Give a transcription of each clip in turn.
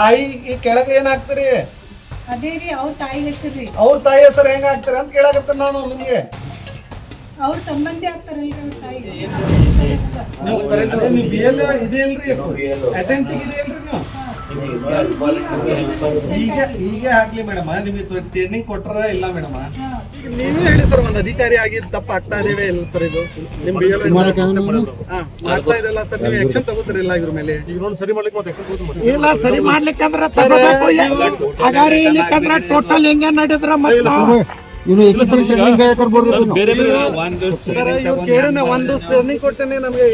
ತಾಯಿ ಈ ಕೆಳಗೆ ಏನ್ ಹಾಕ್ತೀರಿ? ಅದೇ ರೀ ಅವ್ರ ತಾಯಿ ಹೆಸರು. ಅವ್ರ ತಾಯಿ ಹೆಸರು ಹೆಂಗ ಹಾಕ್ತೀರಿ ಅಂತ ಕೇಳಾಕತ್ತ ನಾನು ನಿಮ್ಗೆ. ಅವ್ರ ಸಂಬಂಧಿ ಆಗ್ತಾರಲ್ರಿ ಅವ್ರ ತಾಯಿ. ನೀವು BL ಇದೆಯಲ್ರಿ ಅಟೆಂಪ್ಟಿಗೆ ಇದೆಯಲ್ರಿ ನೀವು ಈಗ ಹಾಕ್ಲಿ ಮೇಡಮ್. ನಿಮಗೆ ಟ್ರೈನಿಂಗ್ ಕೊಟ್ರ ಇಲ್ಲ ಮೇಡಮ್? ನೀವೇ ಹೇಳಿ ಸರ್, ಒಂದು ಅಧಿಕಾರಿ ಆಗಿ ತಪ್ಪ ಆಗ್ತಾ ಇದೇವೆ ಇಲ್ಲ ಸರ್? ಇದು ನಿಮ್ ಆಗ್ತಾ ಇದೆಲ್ಲ ಸರ್, ನೀವು ಆಕ್ಷನ್ ತಗೋತಿರಿಲ್ಲ ಇದ್ರ ಮೇಲೆ? ಸರಿ ಮಾಡ್ಲಿಕ್ಕೆ ಇಲ್ಲ, ಸರಿ ಮಾಡ್ಲಿಕ್ಕಂದ್ರ ಟೋಟಲ್ ಹೆಂಗ ನಡೆದ್ರ ಒಂದು ಟ್ರೈನಿಂಗ್ ಕೊಡ್ತೇನೆ, ನಮ್ಗೆ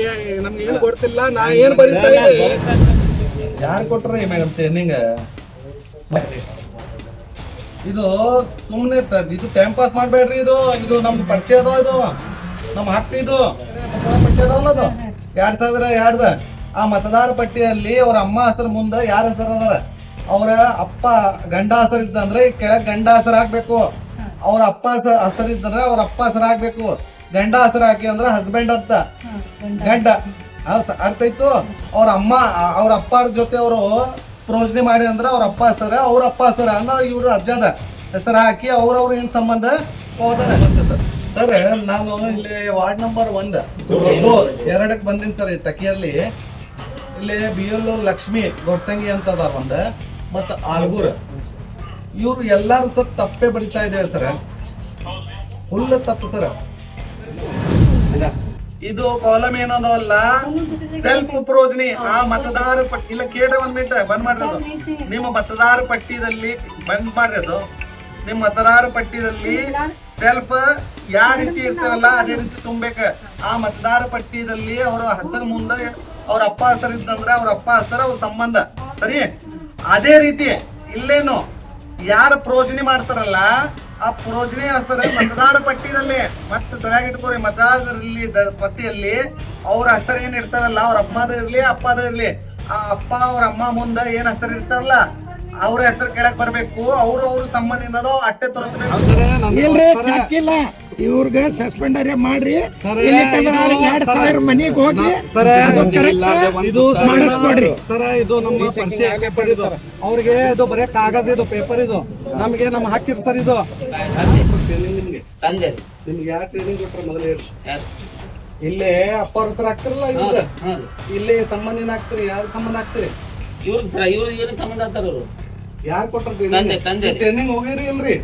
ಏನ್ ಕೊಡ್ತಿಲ್ಲ. ನಾ ಏನ್ ಬರೀತಾ ಇದ್ದೆ? ಯಾರು ಕೊಟ್ರಿ ಮೇಡಮ್ ಟ್ರೈನಿಂಗ್? ಇದು ಸುಮ್ನೆ ಇದು ಟೈಮ್ ಪಾಸ್ ಮಾಡ್ಬೇಡ್ರಿ. ಇದು ನಮ್ ಪರಿಚಯ ಅದ, ಇದು ನಮ್ ಹಕ್ಕು. ಇದು ಪಟ್ಟಿ ಅದಲ್ಲ, ಅದು 2002 ಆ ಮತದಾರ ಪಟ್ಟಿಯಲ್ಲಿ ಅವ್ರ ಅಮ್ಮ ಹೆಸರು ಮುಂದೆ ಯಾರ ಹೆಸರು ಅದಾರ, ಅವ್ರ ಅಪ್ಪ ಗಂಡ ಹೆಸರು ಇದ್ದಂದ್ರೆ ಕೆಳಗ್ ಗಂಡ ಹೆಸರು ಹಾಕ್ಬೇಕು. ಅವ್ರ ಅಪ್ಪ ಹೆಸರು ಇದ್ದಂದ್ರೆ ಅವ್ರ ಅಪ್ಪ ಹೆಸರು ಹಾಕ್ಬೇಕು. ಗಂಡ ಹೆಸರು ಹಾಕಿ ಅಂದ್ರೆ ಹಸ್ಬೆಂಡ್ ಅಂತ ಗಂಡ. ಅರ್ಥ ಆಯ್ತು? ಅವ್ರ ಅಮ್ಮ ಅವ್ರ ಅಪ್ಪಾರ ಜೊತೆ ಅವರು ಪ್ರೋಜನೆ ಮಾಡಿ ಅಂದ್ರೆ ಅವ್ರ ಅಪ್ಪ ಹೆಸರ ಅಂದ್ರೆ ಇವ್ರ ಅಜ್ಜದ ಹೆಸರು ಹಾಕಿ ಅವ್ರವ್ರ ಏನ್ ಸಂಬಂಧ ಸರ್. ನಾನು ಇಲ್ಲಿ ವಾರ್ಡ್ ನಂಬರ್ 1 2 ಬಂದಿನಿ ಸರ್. ತಕಿಯಲ್ಲಿ ಇಲ್ಲಿ BL ಲಕ್ಷ್ಮಿ ಗೊಡ್ಸಂಗಿ ಅಂತ ಅದ ಒಂದ್, ಮತ್ತ ಆಲ್ಗೂರ್. ಇವ್ರು ಎಲ್ಲಾರು ಸರ್ ತಪ್ಪೇ ಬರಿತಾ ಇದ್ದೇವೆ ಸರ್, ಫುಲ್ ತಪ್ಪು ಸರ್. ಇದು ಕಾಲಮ್ ಏನೋದಲ್ಲ, ಸೆಲ್ಫ್ ಪ್ರೋಜನಿ. ಆ ಮತದಾರ ಪಟ್ಟಿ ಇಲ್ಲ ಕೇಳ 1 ಮಿನಿಟ್ ಬಂದ್ ಮಾಡಿರೋದು. ನಿಮ್ಮ ಮತದಾರ ಪಟ್ಟಿದಲ್ಲಿ ಬಂದ್ ಮಾಡಿರೋದು. ನಿಮ್ಮ ಮತದಾರ ಪಟ್ಟಿದಲ್ಲಿ ಸೆಲ್ಫ್ ಯಾವ ರೀತಿ ಇರ್ತಾರಲ್ಲ ಅದೇ ರೀತಿ ತುಂಬೇಕ. ಆ ಮತದಾರ ಪಟ್ಟಿದಲ್ಲಿ ಅವರ ಹೆಸರು ಮುಂದೆ ಅವ್ರ ಅಪ್ಪ ಹೆಸರು ಇದ್ದಂದ್ರೆ ಅವ್ರ ಅಪ್ಪ ಹೆಸರು ಅವ್ರ ಸಂಬಂಧ ಸರಿ. ಅದೇ ರೀತಿ ಇಲ್ಲೇನು ಯಾರು ಪ್ರೋಜನಿ ಮಾಡ್ತಾರಲ್ಲ ಆ ಪ್ರೋಜನಿ ಹೆಸರು ಮತದಾರ ಪಟ್ಟಿದಲ್ಲಿ ಮತ್ತೆ ತಲೆಯಾಗಿಟ್ಕೋರಿ. ಮತದಾರರಲ್ಲಿ ಪಟ್ಟಿಯಲ್ಲಿ ಅವ್ರ ಹೆಸರು ಏನ್ ಇರ್ತಾರಲ್ಲ, ಅವ್ರ ಅಮ್ಮದ ಇರ್ಲಿ ಅಪ್ಪದ ಇರ್ಲಿ, ಆ ಅಪ್ಪ ಅವ್ರ ಅಮ್ಮ ಮುಂದೆ ಏನ್ ಹೆಸರು ಇರ್ತಾರಲ್ಲ ಅವ್ರ ಹೆಸರು ಕೆಳಕ್ ಬರ್ಬೇಕು. ಅವ್ರ ಸಂಬಂಧ ಏನದೋ ಅಟ್ಟೆ ತೋರಿಸ್ಬೇಕು. ಇವ್ರಿಗೆ ಸಸ್ಪೆಂಡರ್ ಮಾಡ್ರಿ. 2000 ಮನಿಗ್ ಹೋಗಿ ಮಾಡಿಸ್ಕೊಡ್ರಿ ಸರ್. ಇದು ನಮ್ಮ ಪರಿಚಯ ಪೇಪರ್. ಇದು ಅವ್ರಿಗೆ ಇದು ಬರೀ ಕಾಗಜ, ಇದು ಪೇಪರ್. ಇದು ನಮ್ಗೆ ನಮ್ಮ ಹಾಕಿರ್ ಸರ್. ಇದು ನಿಮ್ಗೆ ಯಾರು ಟ್ರೈನಿಂಗ್ ಕೊಟ್ರ ಮೊದಲೇ ಇಲ್ಲೇ ಅಪ್ಪ ಅವ್ರ ಹೆಸರು ಹಾಕ್ತಿರಲ್ಲ, ಇವ್ರ ಇಲ್ಲಿ ಸಂಬಂಧ ಏನ್ ಹಾಕ್ತಿರಿ? ಯಾರ ಸಂಬಂಧ ಹಾಕ್ತಿರಿ? ಇವ್ರ ಸಂಬಂಧ ಆಗ್ತಾರ. ಯಾರು ಕೊಟ್ರ ಟ್ರೈನಿಂಗ್ ಹೋಗಿರಿ ಇಲ್ರಿ?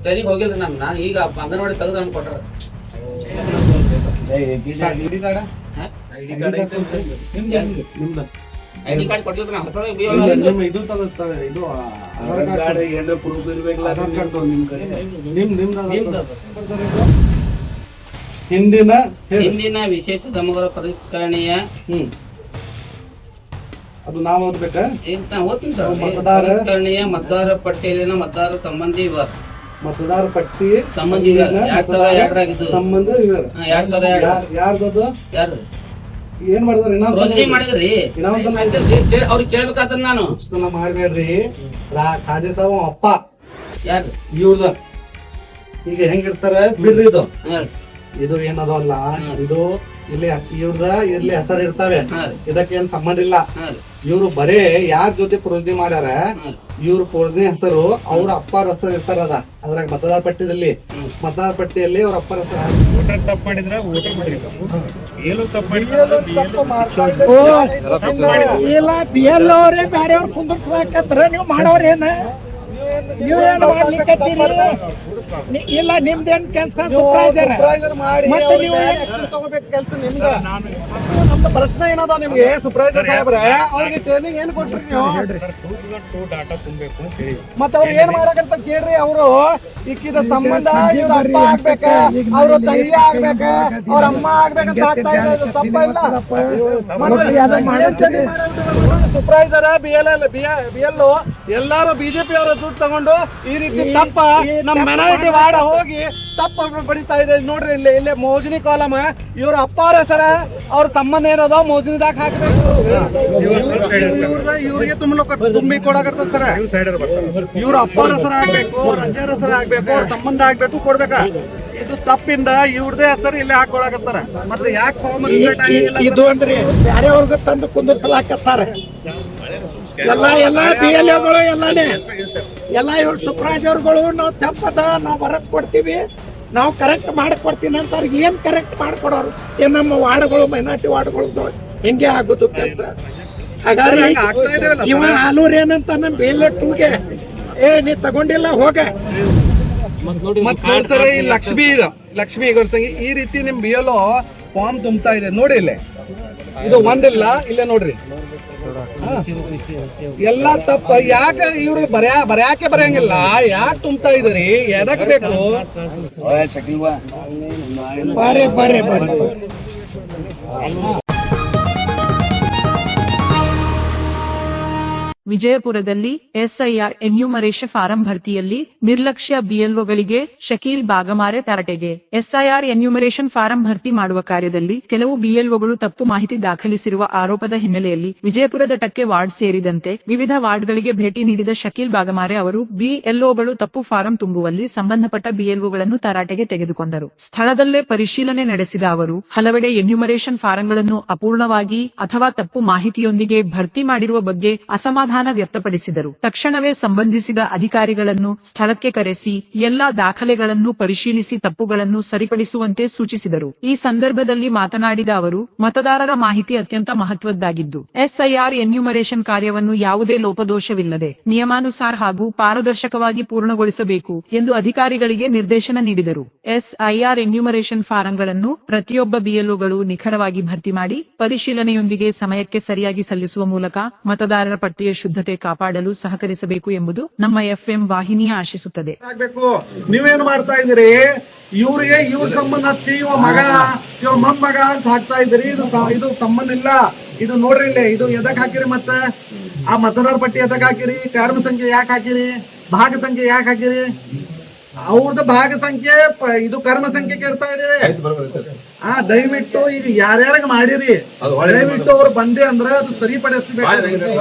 ಟ್ರೈನಿಂಗ್ ಹೋಗಿಲ್ರಿ ನಾನು ಈಗ ಅಂಗನವಾಡಿ ತೆಗೆದು ನಮ್ಗೆ ಕೊಟ್ಟಾರ. ಐಡಿ ಕಾರ್ಡ್ ಕೊಟ್ಟಿಲ್ರಿ ನಾವು. ಇದು ತಗೋತಾರೆ, ಇದು ಹಿಂದಿನ ವಿಶೇಷ ಸಮಗ್ರ ಪರಿಷ್ಕರಣೆಯ ಅದು ನಾವು ಓದ್ಬೇಕಾ? ಓದ್ತೀನಿ ಸರ್. ಪರಿಷ್ಕರಣೆಯ ಮತದಾರ ಪಟ್ಟಿಯಲ್ಲಿನ ಮತದಾರ ಸಂಬಂಧಿ ವಿವರ, ಮತದಾರ ಪಟ್ಟಿ ಸಂಬಂಧಿ 2002 ಸಂಬಂಧ ವಿವರ 2002 ಯಾರ್ದದು? ಯಾರು ಏನ್ ಮಾಡಿದ್ರಿ? ಮಾಡಿದ್ರಿ ಅವ್ರಿಗೆ ಕೇಳ್ಬೇಕಾದ್ರ ನಾನು ಮಾಡ್ಬೇಡ್ರಿ. ಖಾಜೆ ಸಾಬ್ ಅಪ್ಪ ಯಾರು ಇವ್ರದ ಈಗ ಹೆಂಗಿರ್ತಾರ ಬಿಡ್ರಿ. ಇದು ಏನದಲ್ಲ, ಇದು ಇಲ್ಲಿ ಇವ್ರದ ಇಲ್ಲಿ ಹೆಸರು ಇರ್ತಾವೆ, ಇದಕ್ಕೆ ಏನ್ ಸಂಬಂಧ ಇಲ್ಲ. ಇವ್ರು ಬರೇ ಯಾರ ಜೊತೆ ಪ್ರೋಜನಿ ಮಾಡ್ಯಾರ ಇವ್ರ ಪ್ರೋಜನಿ ಹೆಸರು ಅವ್ರ ಅಪ್ಪರ ಹೆಸರು ಇರ್ತಾರದ ಅದ್ರಾಗ ಮತದಾರ ಪಟ್ಟಿಯಲ್ಲಿ. ಮತದಾರ ಪಟ್ಟಿಯಲ್ಲಿ ಅವ್ರ ಅಪ್ಪರ ಹೆಸರು ತಪ್ಪು ಮಾಡಿದ್ರೆ ಇಲ್ಲ BL ಅವರೇ ಬ್ಯಾರೆಯವ್ರ ಕುಂದ್ರ ನೀವು ಮಾಡೋರೇನ? ನೀವೇನು ಮಾಡ್ಲಿಕ್ಕತ್ತೀರಿ? ಇಲ್ಲ, ನಿಮ್ದೇನ್ ಕೆಲಸ ಸೂಪರ್ವೈಸರ್ ಮತ್ತೆ ನೀವು ತಗೋಬೇಕು ಕೆಲಸ ನಿಮ್ದ. ನಮ್ದು ಪ್ರಶ್ನೆ ಏನದ ನಿಮ್ಗೆ ಸೂಪರ್ವೈಸರ್ ಸಾಹೇಬ್ರೆ, ಅವ್ರಿಗೆ ಟ್ರೈನಿಂಗ್ ಏನ್ ಕೊಟ್ರಿ ನೀವು? ಮತ್ತೆ ಅವ್ರು ಏನ್ ಮಾಡಕಂತ ಕೇಳ್ರಿ. ಅವರು ಇಕ್ಕಿದ ಸಂಬಂಧ ಇವ್ರ ಅಪ್ಪ ಆಗ್ಬೇಕ, ಅವ್ರ ತಂಗಿ ಆಗ್ಬೇಕ, ಅವ್ರ ಅಮ್ಮ ಆಗ್ಬೇಕಂತ ಆಗ್ತಾ ಇದೆ. ತಪ್ಪ ಇಲ್ಲ. ಸೂಪರ್ವೈಸರ್ BL ಎಲ್ಲಾರು ಬಿಜೆಪಿ ಅವರ ದುಡ್ಡು ತಗೊಂಡು ಈ ರೀತಿ ತಪ್ಪ ನಮ್ಮ ಮೈನಾರಿಟಿ ವಾರ್ಡ್ ಹೋಗಿ ತಪ್ಪ ಬಡಿತಾ ಇದೆ ನೋಡ್ರಿ. ಇಲ್ಲೇ ಮೋಜನಿ ಕಾಲಮ್ ಇವ್ರ ಅಪ್ಪಾರ ಹೆಸರ ಅವ್ರ ಸಂಬಂಧ ಏನದ ಮೋಜನಿದಾಗ ಹಾಕ್ಬೇಕು. ಇವ್ರಿಗೆ ತುಂಬಿ ಕೊಡಕತ್ತ ಸರ. ಇವ್ರ ಅಪ್ಪಾರ ಹೆಸರು ಆಗ್ಬೇಕು, ಅವ್ರ ಅಜ್ಜರ ಹೆಸರು ಆಗ್ಬೇಕು, ಅವ್ರ ಸಂಬಂಧ ಆಗ್ಬೇಕು, ಕೊಡ್ಬೇಕ. ಇದು ತಪ್ಪಿಂದ ಇವ್ರದೇ ಹೆಸರು ಇಲ್ಲೇ ಹಾಕೊಳಕತ್ತಾರ. ಮತ್ತೆ ಯಾಕೆ ಫಾರ್ಮ್ ಇದು ಅಂದ್ರೆ ಬ್ಯಾರೆಯವ್ರಿಗೆ ತಂದು ಕುಂದರ್ಸಲಾಕತ್ತಾರ. ಎಲ್ಲ ಬಿ ಎಲ್ ಎಗಳು ಎಲ್ಲಾನೇ ಎಲ್ಲ ಇವ್ರು ಸೂಪರ್ವೈಸರ್ಗಳು ನಾವು ತಪ್ಪದ ನಾವು ಬರತ್ ಕೊಡ್ತೀವಿ, ನಾವು ಕರೆಕ್ಟ್ ಮಾಡ್ಕೊಡ್ತೀನಿ ಅಂತ ಅವ್ರಿಗೆ ಏನ್ ಕರೆಕ್ಟ್ ಮಾಡ್ಕೊಡೋರು ಏನ್ ನಮ್ಮ ವಾರ್ಡ್ಗಳು ಮೈನಾರಿಟಿ ವಾರ್ಡ್ಗಳು ಹಿಂಗೆ ಆಗೋದು ಕೆಲಸ. ಹಾಗಾದ್ರೆ ಇವ ಆಲೂರ್ ಏನಂತ ನಮ್ ಬಿ ಎಲ್ ಎ 2ಗೆ ನೀ ತಗೊಂಡಿಲ್ಲ ಹೋಗ ಮತ್ ನೋಡ್ತಾರೆ ಈ ಲಕ್ಷ್ಮಿ ಸಂಗಿ ಈ ರೀತಿ ನಿಮ್ ಬಿ ಎಲ್ ಫಾರ್ಮ್ ತುಂಬ್ತಾ ಇದೆ ನೋಡಿ ಇಲ್ಲೇ, ಇದು ಒಂದಿಲ್ಲ ಇಲ್ಲೇ ನೋಡ್ರಿ ಎಲ್ಲ ತಪ್ಪ. ಯಾಕೆ ಇವ್ರು ಬರ್ಯಾಕೆ ಬರೆಯಂಗಿಲ್ಲ, ಯಾಕೆ ತುಂಬ್ತಾ ಇದೀರಿ, ಎದಕ್ ಬೇಕು? ಬರ್ರಿ ವಿಜಯಪುರದಲ್ಲಿ ಎಸ್ಐಆರ್ ಎನ್ಯೂಮರೇಷನ್ ಫಾರಂ ಭರ್ತಿಯಲ್ಲಿ ನಿರ್ಲಕ್ಷ್ಯ ಬಿಎಲ್ಒಗಳಿಗೆ ಶಕೀಲ್ ಬಾಗಮಾರೆ ತರಟೆಗೆ. ಎಸ್ಐಆರ್ ಎನ್ಯೂಮರೇಷನ್ ಫಾರಂ ಭರ್ತಿ ಮಾಡುವ ಕಾರ್ಯದಲ್ಲಿ ಕೆಲವು ಬಿಎಲ್ಒಗಳು ತಪ್ಪು ಮಾಹಿತಿ ದಾಖಲಿಸಿರುವ ಆರೋಪದ ಹಿನ್ನೆಲೆಯಲ್ಲಿ ವಿಜಯಪುರದ ಟಕ್ಕೆ ವಾರ್ಡ್ ಸೇರಿದಂತೆ ವಿವಿಧ ವಾರ್ಡ್ಗಳಿಗೆ ಭೇಟಿ ನೀಡಿದ ಶಕೀಲ್ ಬಾಗಮಾರೆ ಅವರು ಬಿಎಲ್ಒಗಳು ತಪ್ಪು ಫಾರಂ ತುಂಬುವಲ್ಲಿ ಸಂಬಂಧಪಟ್ಟ ಬಿಎಲ್ಒಗಳನ್ನು ತರಾಟೆಗೆ ತೆಗೆದುಕೊಂಡರು. ಸ್ಥಳದಲ್ಲೇ ಪರಿಶೀಲನೆ ನಡೆಸಿದ ಅವರು ಹಲವೆಡೆ ಎನ್ಯೂಮರೇಷನ್ ಫಾರಂಗಳನ್ನು ಅಪೂರ್ಣವಾಗಿ ಅಥವಾ ತಪ್ಪು ಮಾಹಿತಿಯೊಂದಿಗೆ ಭರ್ತಿ ಮಾಡಿರುವ ಬಗ್ಗೆ ಅಸಮಾಧಾನ ವ್ಯಕ್ತಪಡಿಸಿದರು. ತಕ್ಷಣವೇ ಸಂಬಂಧಿಸಿದ ಅಧಿಕಾರಿಗಳನ್ನು ಸ್ಥಳಕ್ಕೆ ಕರೆಸಿ ಎಲ್ಲಾ ದಾಖಲೆಗಳನ್ನು ಪರಿಶೀಲಿಸಿ ತಪ್ಪುಗಳನ್ನು ಸರಿಪಡಿಸುವಂತೆ ಸೂಚಿಸಿದರು. ಈ ಸಂದರ್ಭದಲ್ಲಿ ಮಾತನಾಡಿದ ಅವರು ಮತದಾರರ ಮಾಹಿತಿ ಅತ್ಯಂತ ಮಹತ್ವದ್ದಾಗಿದ್ದು ಎಸ್ಐಆರ್ ಎನ್ಯೂಮರೇಷನ್ ಕಾರ್ಯವನ್ನು ಯಾವುದೇ ಲೋಪದೋಷವಿಲ್ಲದೆ ನಿಯಮಾನುಸಾರ ಹಾಗೂ ಪಾರದರ್ಶಕವಾಗಿ ಪೂರ್ಣಗೊಳಿಸಬೇಕು ಎಂದು ಅಧಿಕಾರಿಗಳಿಗೆ ನಿರ್ದೇಶನ ನೀಡಿದರು. ಎಸ್ಐಆರ್ ಎನ್ಯೂಮರೇಷನ್ ಫಾರಂಗಳನ್ನು ಪ್ರತಿಯೊಬ್ಬ ಬಿಎಲ್ಒಗಳು ನಿಖರವಾಗಿ ಭರ್ತಿ ಮಾಡಿ ಪರಿಶೀಲನೆಯೊಂದಿಗೆ ಸಮಯಕ್ಕೆ ಸರಿಯಾಗಿ ಸಲ್ಲಿಸುವ ಮೂಲಕ ಮತದಾರರ ಪಟ್ಟಿಯ ಶುದ್ಧತೆ ಕಾಪಾಡಲು ಸಹಕರಿಸಬೇಕು ಎಂಬುದು ನಮ್ಮ ಎಫ್ಎಂ ವಾಹಿನಿಯ ಆಶಿಸುತ್ತದೆ. ನೀವೇನು ಮಾಡ್ತಾ ಇದ್ದೀರಿ, ಇವ್ರಿಗೆ ಇವ್ರ ಸಂಬಂಧ ಹಚ್ಚಿ ಇವ ಮಗ ಇವ ಮೊಮ್ಮಗ ಅಂತ ಹಾಕ್ತಾ ಇದ್ದೀರಿ. ಇದು ಸಂಬಂಧ ಇಲ್ಲ. ಇದು ನೋಡ್ರಿ ಇಲ್ಲೇ, ಇದು ಎದಕ್ ಹಾಕಿರಿ, ಮತ್ತೆ ಆ ಮತದಾರ ಪಟ್ಟಿ ಎದಕ್ ಹಾಕಿರಿ, ಕರ್ಮ ಸಂಖ್ಯೆ ಯಾಕೆ ಹಾಕಿರಿ, ಭಾಗ ಸಂಖ್ಯೆ ಯಾಕೆ ಹಾಕಿರಿ? ಅವ್ರದ್ದು ಭಾಗ ಸಂಖ್ಯೆ ಇದು ಕರ್ಮ ಸಂಖ್ಯೆ ಕೇಳ್ತಾ ಇದೆ. ದಯವಿಟ್ಟು ಈಗ ಯಾರ್ಯಾರ ಮಾಡಿರಿ ದಯವಿಟ್ಟು ಅವ್ರು ಬಂದೆ ಅಂದ್ರ ಅದು ಸರಿಪಡಿಸ್ಬೇಕು.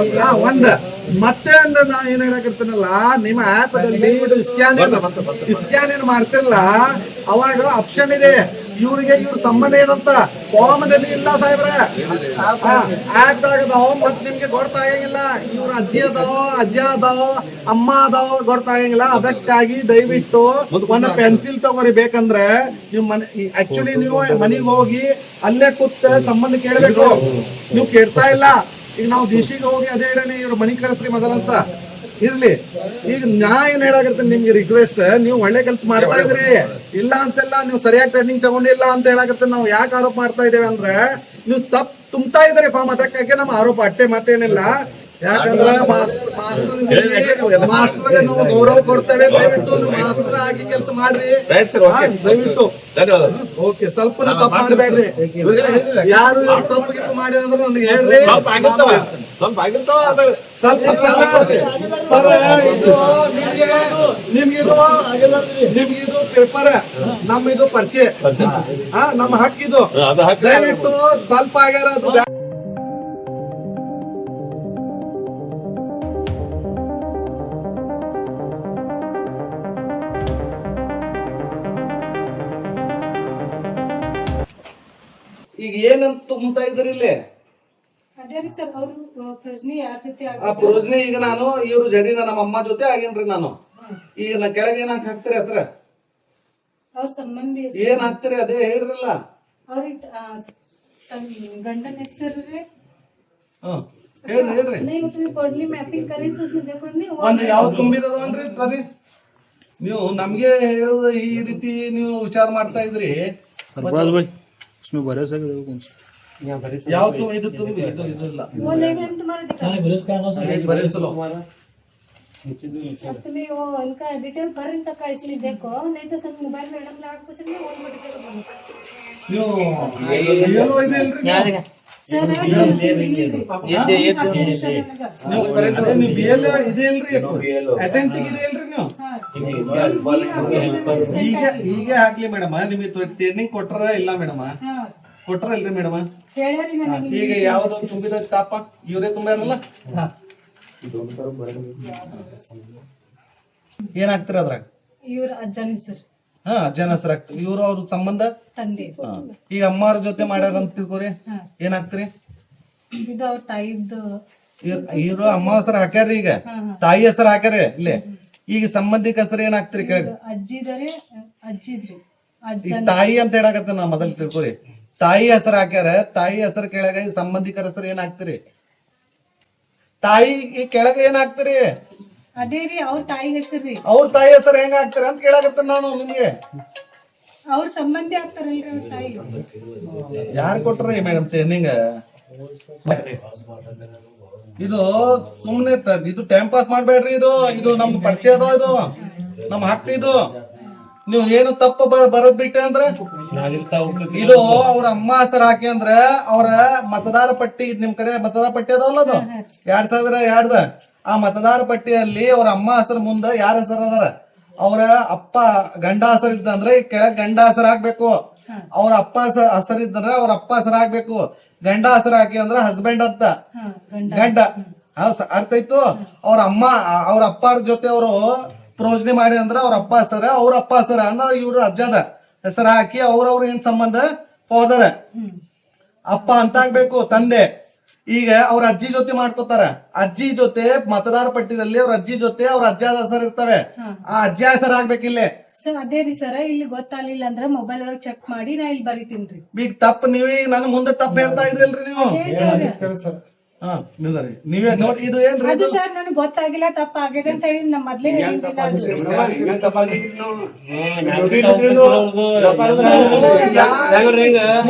ಒಂದ್ ಮತ್ತೆ ಅಂದ್ರೆ ನಾ ಏನ್ ಹೇಳಕರ್ತೀನಲ್ಲ, ನಿಮ್ಮ ಆಪ್ ಅಲ್ಲಿ ಸ್ಕ್ಯಾನ್ ಏನ್ ಮಾಡ್ತಿಲ್ಲ, ಅವಾಗ ಆಪ್ಷನ್ ಇದೆ ಇವ್ರಿಗೆ ಇವ್ರ ಸಂಬಂಧ ಏನಂತ ಫಾರ್ಮ್ ನಲ್ಲಿ ಇಲ್ಲ ಸಾಹೇಬ್ರ, ಆಕ್ಟ್ ಆಗದಾವ ಮತ್ ನಿಮ್ಗೆ ಗೊತ್ತಾಗಂಗಿಲ್ಲ. ಇವ್ರ ಅಜ್ಜಿ ಅದಾವ ಅಮ್ಮ ಅದಾವ ಗೊತ್ತಾಗಂಗಿಲ್ಲ. ಅದಕ್ಕಾಗಿ ದಯವಿಟ್ಟು ಒಂದು ಪೆನ್ಸಿಲ್ ತಗೋರಿ. ಬೇಕಂದ್ರೆ ನೀವು ಆಕ್ಚುಲಿ ನೀವು ಮನೆಗೆ ಹೋಗಿ ಅಲ್ಲೇ ಕೂತ್ ಸಂಬಂಧ ಕೇಳ್ಬೇಕು. ನೀವು ಕೇಳ್ತಾ ಇಲ್ಲ. ಈಗ ನಾವು ದಿಶಿಗೆ ಹೋಗಿ ಅದೇ ಹೇಳೇನೆ ಇವ್ರ ಮನಿ ಕಳಿಸ್ರಿ ಮೊದಲಂತ ಇರ್ಲಿ. ಈಗ ನಾ ಏನ್ ಹೇಳಾಗಿರ್ತೇನೆ ನಿಮ್ಗೆ ರಿಕ್ವೆಸ್ಟ್, ನೀವು ಒಳ್ಳೆ ಕೆಲಸ ಮಾಡ್ತಾ ಇದ್ರಿ, ಇಲ್ಲ ಅಂತೆಲ್ಲ ನೀವು ಸರಿಯಾಗಿ ಟ್ರೈನಿಂಗ್ ತಗೊಂಡಿಲ್ಲ ಅಂತ ಹೇಳಾಗಿರ್ತೇನೆ. ನಾವು ಯಾಕೆ ಆರೋಪ ಮಾಡ್ತಾ ಇದ್ದೇವೆ ಅಂದ್ರೆ ನೀವು ತಪ್ಪು ತುಂಬ್ತಾ ಇದಾರೆ ಫಾರ್ಮ್, ಅದಕ್ಕಾಗಿ ನಮ್ಮ ಆರೋಪ ಅಟ್ಟೆ ಮತ್ತೇನಿಲ್ಲ. ಯಾಕಂದ್ರೆ ಮಾಸ್ಟರ್ಗೆ ನಾವು ಗೌರವ ಕೊಡ್ತೇವೆ. ದಯವಿಟ್ಟು ಮಾಸ್ಟರ್ ಆಗಿ ಕೆಲಸ ಮಾಡ್ರಿ ದಯವಿಟ್ಟು. ಓಕೆ, ಸ್ವಲ್ಪ ತಪ್ಪು ಮಾಡಬೇಡ್ರಿ. ಯಾರು ತಪ್ಪು ಗಿಪ್ಪು ಮಾಡಿ ಅಂದ್ರೆ ನನಗೆ ಹೇಳ್ರಿ. ನಿಮ್ಗಿದು ಪೇಪರ್, ನಮ್ಮಿದು ಪರಿಚಯ, ನಮ್ಮ ಹಕ್ಕಿದು. ದಯವಿಟ್ಟು ಸ್ವಲ್ಪ ಆಗ್ಯಾರ ಅದು. ಈಗ ಏನಂತ ತುಂಬ್ತಾ ಇದ್ರಿ ಇಲ್ಲಿ? ಅದೇ ರೀ ಸರ್, ಅವರು ಪ್ರಶ್ನೆ ಯಾರ ಜೊತೆ ಆ ಪ್ರಯೋಜನ ಈಗ ನಾನು ಇವ್ರ ಜಡಿನ ನಮ್ಮ ಅಮ್ಮ ಜೊತೆ ಆಗೇನ್ರಿ ನಾನು. ಈಗ ನಾ ಕೆಳಗೆ ಏನ್ ಹಾಕ್ತೀರಿ ಹೆಸರ? ಅವ್ರ ಸಂಬಂಧಿ ಏನ್ ಹಾಕ್ತೀರಿ ಅದೇ ಹೇಳ್ರಲ್ಲ. ಅವ್ರಿಗೆ ಗಂಡನ ಹೆಸರು ಹೇಳ್ರಿ. ಕೊಡ್ಲಿ ಮ್ಯಾಪಿಂಗ್ ಒಂದ್ ಯಾವ ತುಂಬಿದನ್ರಿ ತರಿ. ನೀವು ನಮ್ಗೆ ಹೇಳುದ ಈ ರೀತಿ ನೀವು ವಿಚಾರ ಮಾಡ್ತಾ ಇದ್ರಿ. ಯಾವ ಇದು ತುಂಬಿ ಇದು ಇಲ್ಲ तुम्ही उनका डिटेल भर तक इसलिए देखो, नहीं तो सर मोबाइल मैडम ने आपको सर वो डिटेल ಈಗ ಹಾಕ್ಲಿ ಮೇಡಮ್. ನಿಮಗೆ ಟ್ರೈನಿಂಗ್ ಕೊಟ್ರ ಇಲ್ಲ ಮೇಡಮ್? ಕೊಟ್ರ ಇಲ್ರಿ ಮೇಡಮ್? ಈಗ ಯಾವ್ದು ತುಂಬಿದ ತಾಪ ಇವರೇ ತುಂಬ್ಯಾರಲ್ಲ, ಏನಾಗ್ತಾರ ಅದ್ರಾಗ? ಇವ್ರ ಅಜ್ಜನ ಹೆಸರು. ಅಜ್ಜನ ಹೆಸರು ಆಗ್ತದೆ. ಇವ್ರು ಅವ್ರ ಸಂಬಂಧ ತಂದೆ. ಈಗ ಅಮ್ಮಾರ ಜೊತೆ ಮಾಡ್ಯಾರ ಅಂತ ತಿಳ್ಕೊರಿ, ಏನಾಗ್ತರಿ? ಇದು ಅವ್ರ ತಾಯಿದ್ದು ಇವ್ರು ಅಮ್ಮ ಹೆಸರು ಹಾಕ್ಯಾರ್ರಿ, ಈಗ ತಾಯಿ ಹೆಸರು ಹಾಕ್ಯಾರ ಇಲ್ಲಿ. ಈಗ ಸಂಬಂಧಿಕ ಹೆಸರು ಏನ್ ಹಾಕ್ತಿರಿ ಕೆಳಗೆ? ಅಜ್ಜಿದರಿ ಅಜ್ಜಿದ್ರಿ ಈಗ ತಾಯಿ ಅಂತ ಹೇಳಕತ್ತ ನಾ ಮೊದಲು ತಿಳ್ಕೊರಿ. ತಾಯಿ ಹೆಸರು ಹಾಕ್ಯಾರ, ತಾಯಿ ಹೆಸರು ಕೆಳಗೆ ಈ ಸಂಬಂಧಿಕರ ಹೆಸರು ಏನ್ ಹಾಕ್ತಿರಿ? ತಾಯಿ ಈ ಕೆಳಗೆ ಏನ್ ಹಾಕ್ತಿರಿ? ಅದೇ ರೀ ಅವ್ರ ತಾಯಿ ಹೆಸರ್ರಿ. ಅವ್ರ ತಾಯಿ ಹೆಸರು ಹೆಂಗ ಹಾಕ್ತಿರಿ ಅಂತ ಕೇಳಕತ್ತ ನಾನು ನಿಮ್ಗೆ. ಅವ್ರ ಸಂಬಂಧಿ ಆಗ್ತಾರಲ್ರಿ ಅವ್ರ ತಾಯಿ. ಯಾರು ಕೊಟ್ರಿ ಮೇಡಮ್ ಟ್ರೈನಿಂಗ್? ಇದು ಸುಮ್ನೆ ಇದು ಟೈಮ್ ಪಾಸ್ ಮಾಡ್ಬೇಡ್ರಿ. ಇದು ನಮ್ ಪರಿಚಯ ಅದ, ಇದು ನಮ್ ಹಕ್ಕ. ಇದು ನೀವು ಏನು ತಪ್ಪು ಬರದ್ ಬಿಟ್ಟೆ ಅಂದ್ರೆ ಇದು ಅವ್ರ ಅಮ್ಮ ಹೆಸರು ಹಾಕಿ ಅಂದ್ರೆ ಅವ್ರ ಮತದಾರ ಪಟ್ಟಿ, ನಿಮ್ ಕಡೆ ಮತದಾರ ಪಟ್ಟಿ ಅದಾವಲ್ಲ, ಅದು 2002 ಆ ಮತದಾರ ಪಟ್ಟಿಯಲ್ಲಿ ಅವ್ರ ಅಮ್ಮ ಹೆಸರು ಮುಂದೆ ಯಾರ ಹೆಸರು ಅದಾರ, ಅವ್ರ ಅಪ್ಪ ಗಂಡ ಹೆಸರು ಇದ್ದಂದ್ರೆ ಈ ಕೆಳಗ್ ಗಂಡ ಹೆಸರು ಹಾಕ್ಬೇಕು. ಅವ್ರ ಅಪ್ಪ ಹೆಸರು ಇದ್ದಂದ್ರೆ ಅವ್ರ ಅಪ್ಪ ಹೆಸರು ಹಾಕ್ಬೇಕು. ಗಂಡ ಹೆಸರು ಹಾಕಿ ಅಂದ್ರೆ ಹಸ್ಬೆಂಡ್ ಅಂತ ಗಂಡ. ಅರ್ಥ ಆಯ್ತು? ಅವ್ರ ಅಮ್ಮ ಅವ್ರ ಅಪ್ಪ ಜೊತೆ ಅವರು ಪ್ರೋಜನೆ ಮಾಡಿ ಅಂದ್ರೆ ಅವ್ರ ಅಪ್ಪ ಹೆಸರ, ಅವ್ರ ಅಪ್ಪ ಹೆಸರ ಅಂದ್ರೆ ಇವ್ರ ಅಜ್ಜದ ಹೆಸರು ಹಾಕಿ ಅವ್ರವ್ರ ಏನ್ ಸಂಬಂಧ ಫಾದರ್ ಅಪ್ಪ ಅಂತ ಆಗ್ಬೇಕು, ತಂದೆ. ಈಗ ಅವ್ರ ಅಜ್ಜಿ ಜೊತೆ ಮಾಡ್ಕೋತಾರ, ಅಜ್ಜಿ ಜೊತೆ ಮತದಾರ ಪಟ್ಟಿದಲ್ಲಿ ಅವ್ರ ಅಜ್ಜಿ ಜೊತೆ ಅವ್ರ ಅಜ್ಜದ ಹೆಸರು ಇರ್ತವೆ, ಆ ಅಜ್ಜ ಹೆಸರು ಆಗ್ಬೇಕಿಲ್ಲೇ. ಸರ್ ಅದೇ ರೀ ಸರ್, ಇಲ್ಲಿ ಗೊತ್ತಾಗ್ಲಿಲ್ಲ ಅಂದ್ರೆ ಮೊಬೈಲ್ ಒಳಗೆ ಚೆಕ್ ಮಾಡಿ ನಾ ಇಲ್ಲಿ ಬರೀತೀನಿ. ಈಗ ತಪ್ಪು ನೀವೇ ನನ್ನ ಮುಂದೆ ತಪ್ಪು ಹೇಳ್ತಾ ಇದ್ರಲ್ರಿ ನೀವು. ಹಾ ನೀವೇ ನೋಡಿ, ಇದು ಏನ್ರಿ? ಅದು ಸರ್ ನನಗೆ ಗೊತ್ತಾಗಿಲ್ಲ, ತಪ್ಪಾಗಿದೆ ಅಂತ ಹೇಳಿ ನಮ್ಮ ಮೊದ್ಲೇ ಹೇಳಿದ್ದಿಲ್ಲ.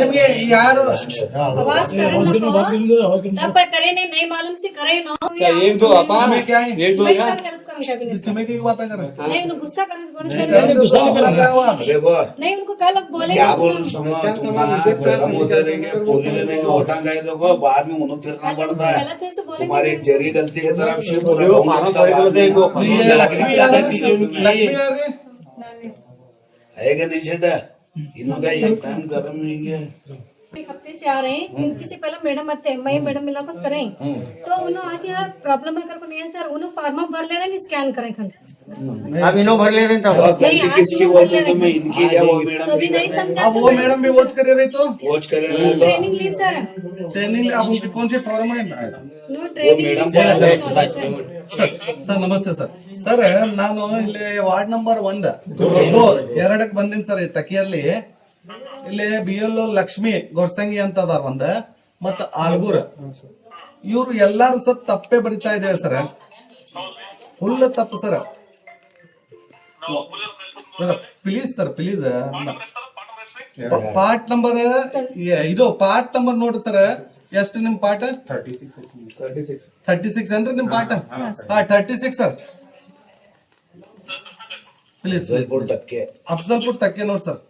ನಿಮ್ಗೆ ಯಾರು आवाज करे ना तब पर करे नहीं मालूम से करे ना एक दो अपा में क्या है? एक दो मैं सब हेल्प करूंगा अभी तुम्हें की बात कर रहे हैं? नहीं उनको गुस्सा करने से देखो नहीं उनको कल बोले क्या बोल उठाएंगे देखो बाद में उन्हें फिरना पड़ता है। गलत है से बोले तुम्हारी जरी गलती के तरफ से लक्ष्मी आ रही आएगा नहीं सेटा इनका एक टाइम गर्म नहीं है। एक हफ्ते से आ रहे हैं, इनकी से पहले मैडम आते हैं, मैं मैडम मिला कुछ करें तो उन्होंने आज प्रॉब्लम है कर नहीं है सर, उन्होंने फॉर्म भर ले रहे हैं, स्कैन करें खाली अब इनो भर ले रहे हैं। और गलती किसकी बोलते हो तुम्हें? इनकी है वो मैडम तो भी नहीं समझा। अब वो मैडम भी वॉच करे रही तो वॉच करे ट्रेनिंग ली सर, ट्रेनिंग अब उनकी कौन सी फॉर्म है? नो ट्रेनिंग ली ಸರ್ ನಮಸ್ತೆ ಸರ್. ಸರ್ ನಾನು ಇಲ್ಲಿ ವಾರ್ಡ್ ನಂಬರ್ 2 ಬಂದಿನಿ ಸರ್. ಈ ತಕಿಯಲ್ಲಿ ಇಲ್ಲಿ BLO ಲಕ್ಷ್ಮಿ ಗೊರ್ಸಂಗಿ ಅಂತ ಅದಾರ ಒಂದ, ಮತ್ತ ಆಲ್ಗೂರ್. ಇವ್ರು ಎಲ್ಲಾರು ಸರ್ ತಪ್ಪೇ ಬರಿತಾ ಇದ್ದೇವೆ ಸರ್, ಫುಲ್ ತಪ್ಪು sir. Please sir please part number ಇದು ಪಾರ್ಟ್ ನಂಬರ್ ನೋಡ್ರಿ ಸರ್. ಎಷ್ಟು ನಿಮ್ ಪಾಠ? 36 ಏನ್ರಿ ನಿಮ್ ಪಾಠ? 36 ಸರ್. ಪ್ಲೀಸ್ ಅಫ್ಜಲ್ಪುರ್ ತಕ್ಕೆ ನೋಡಿ ಸರ್.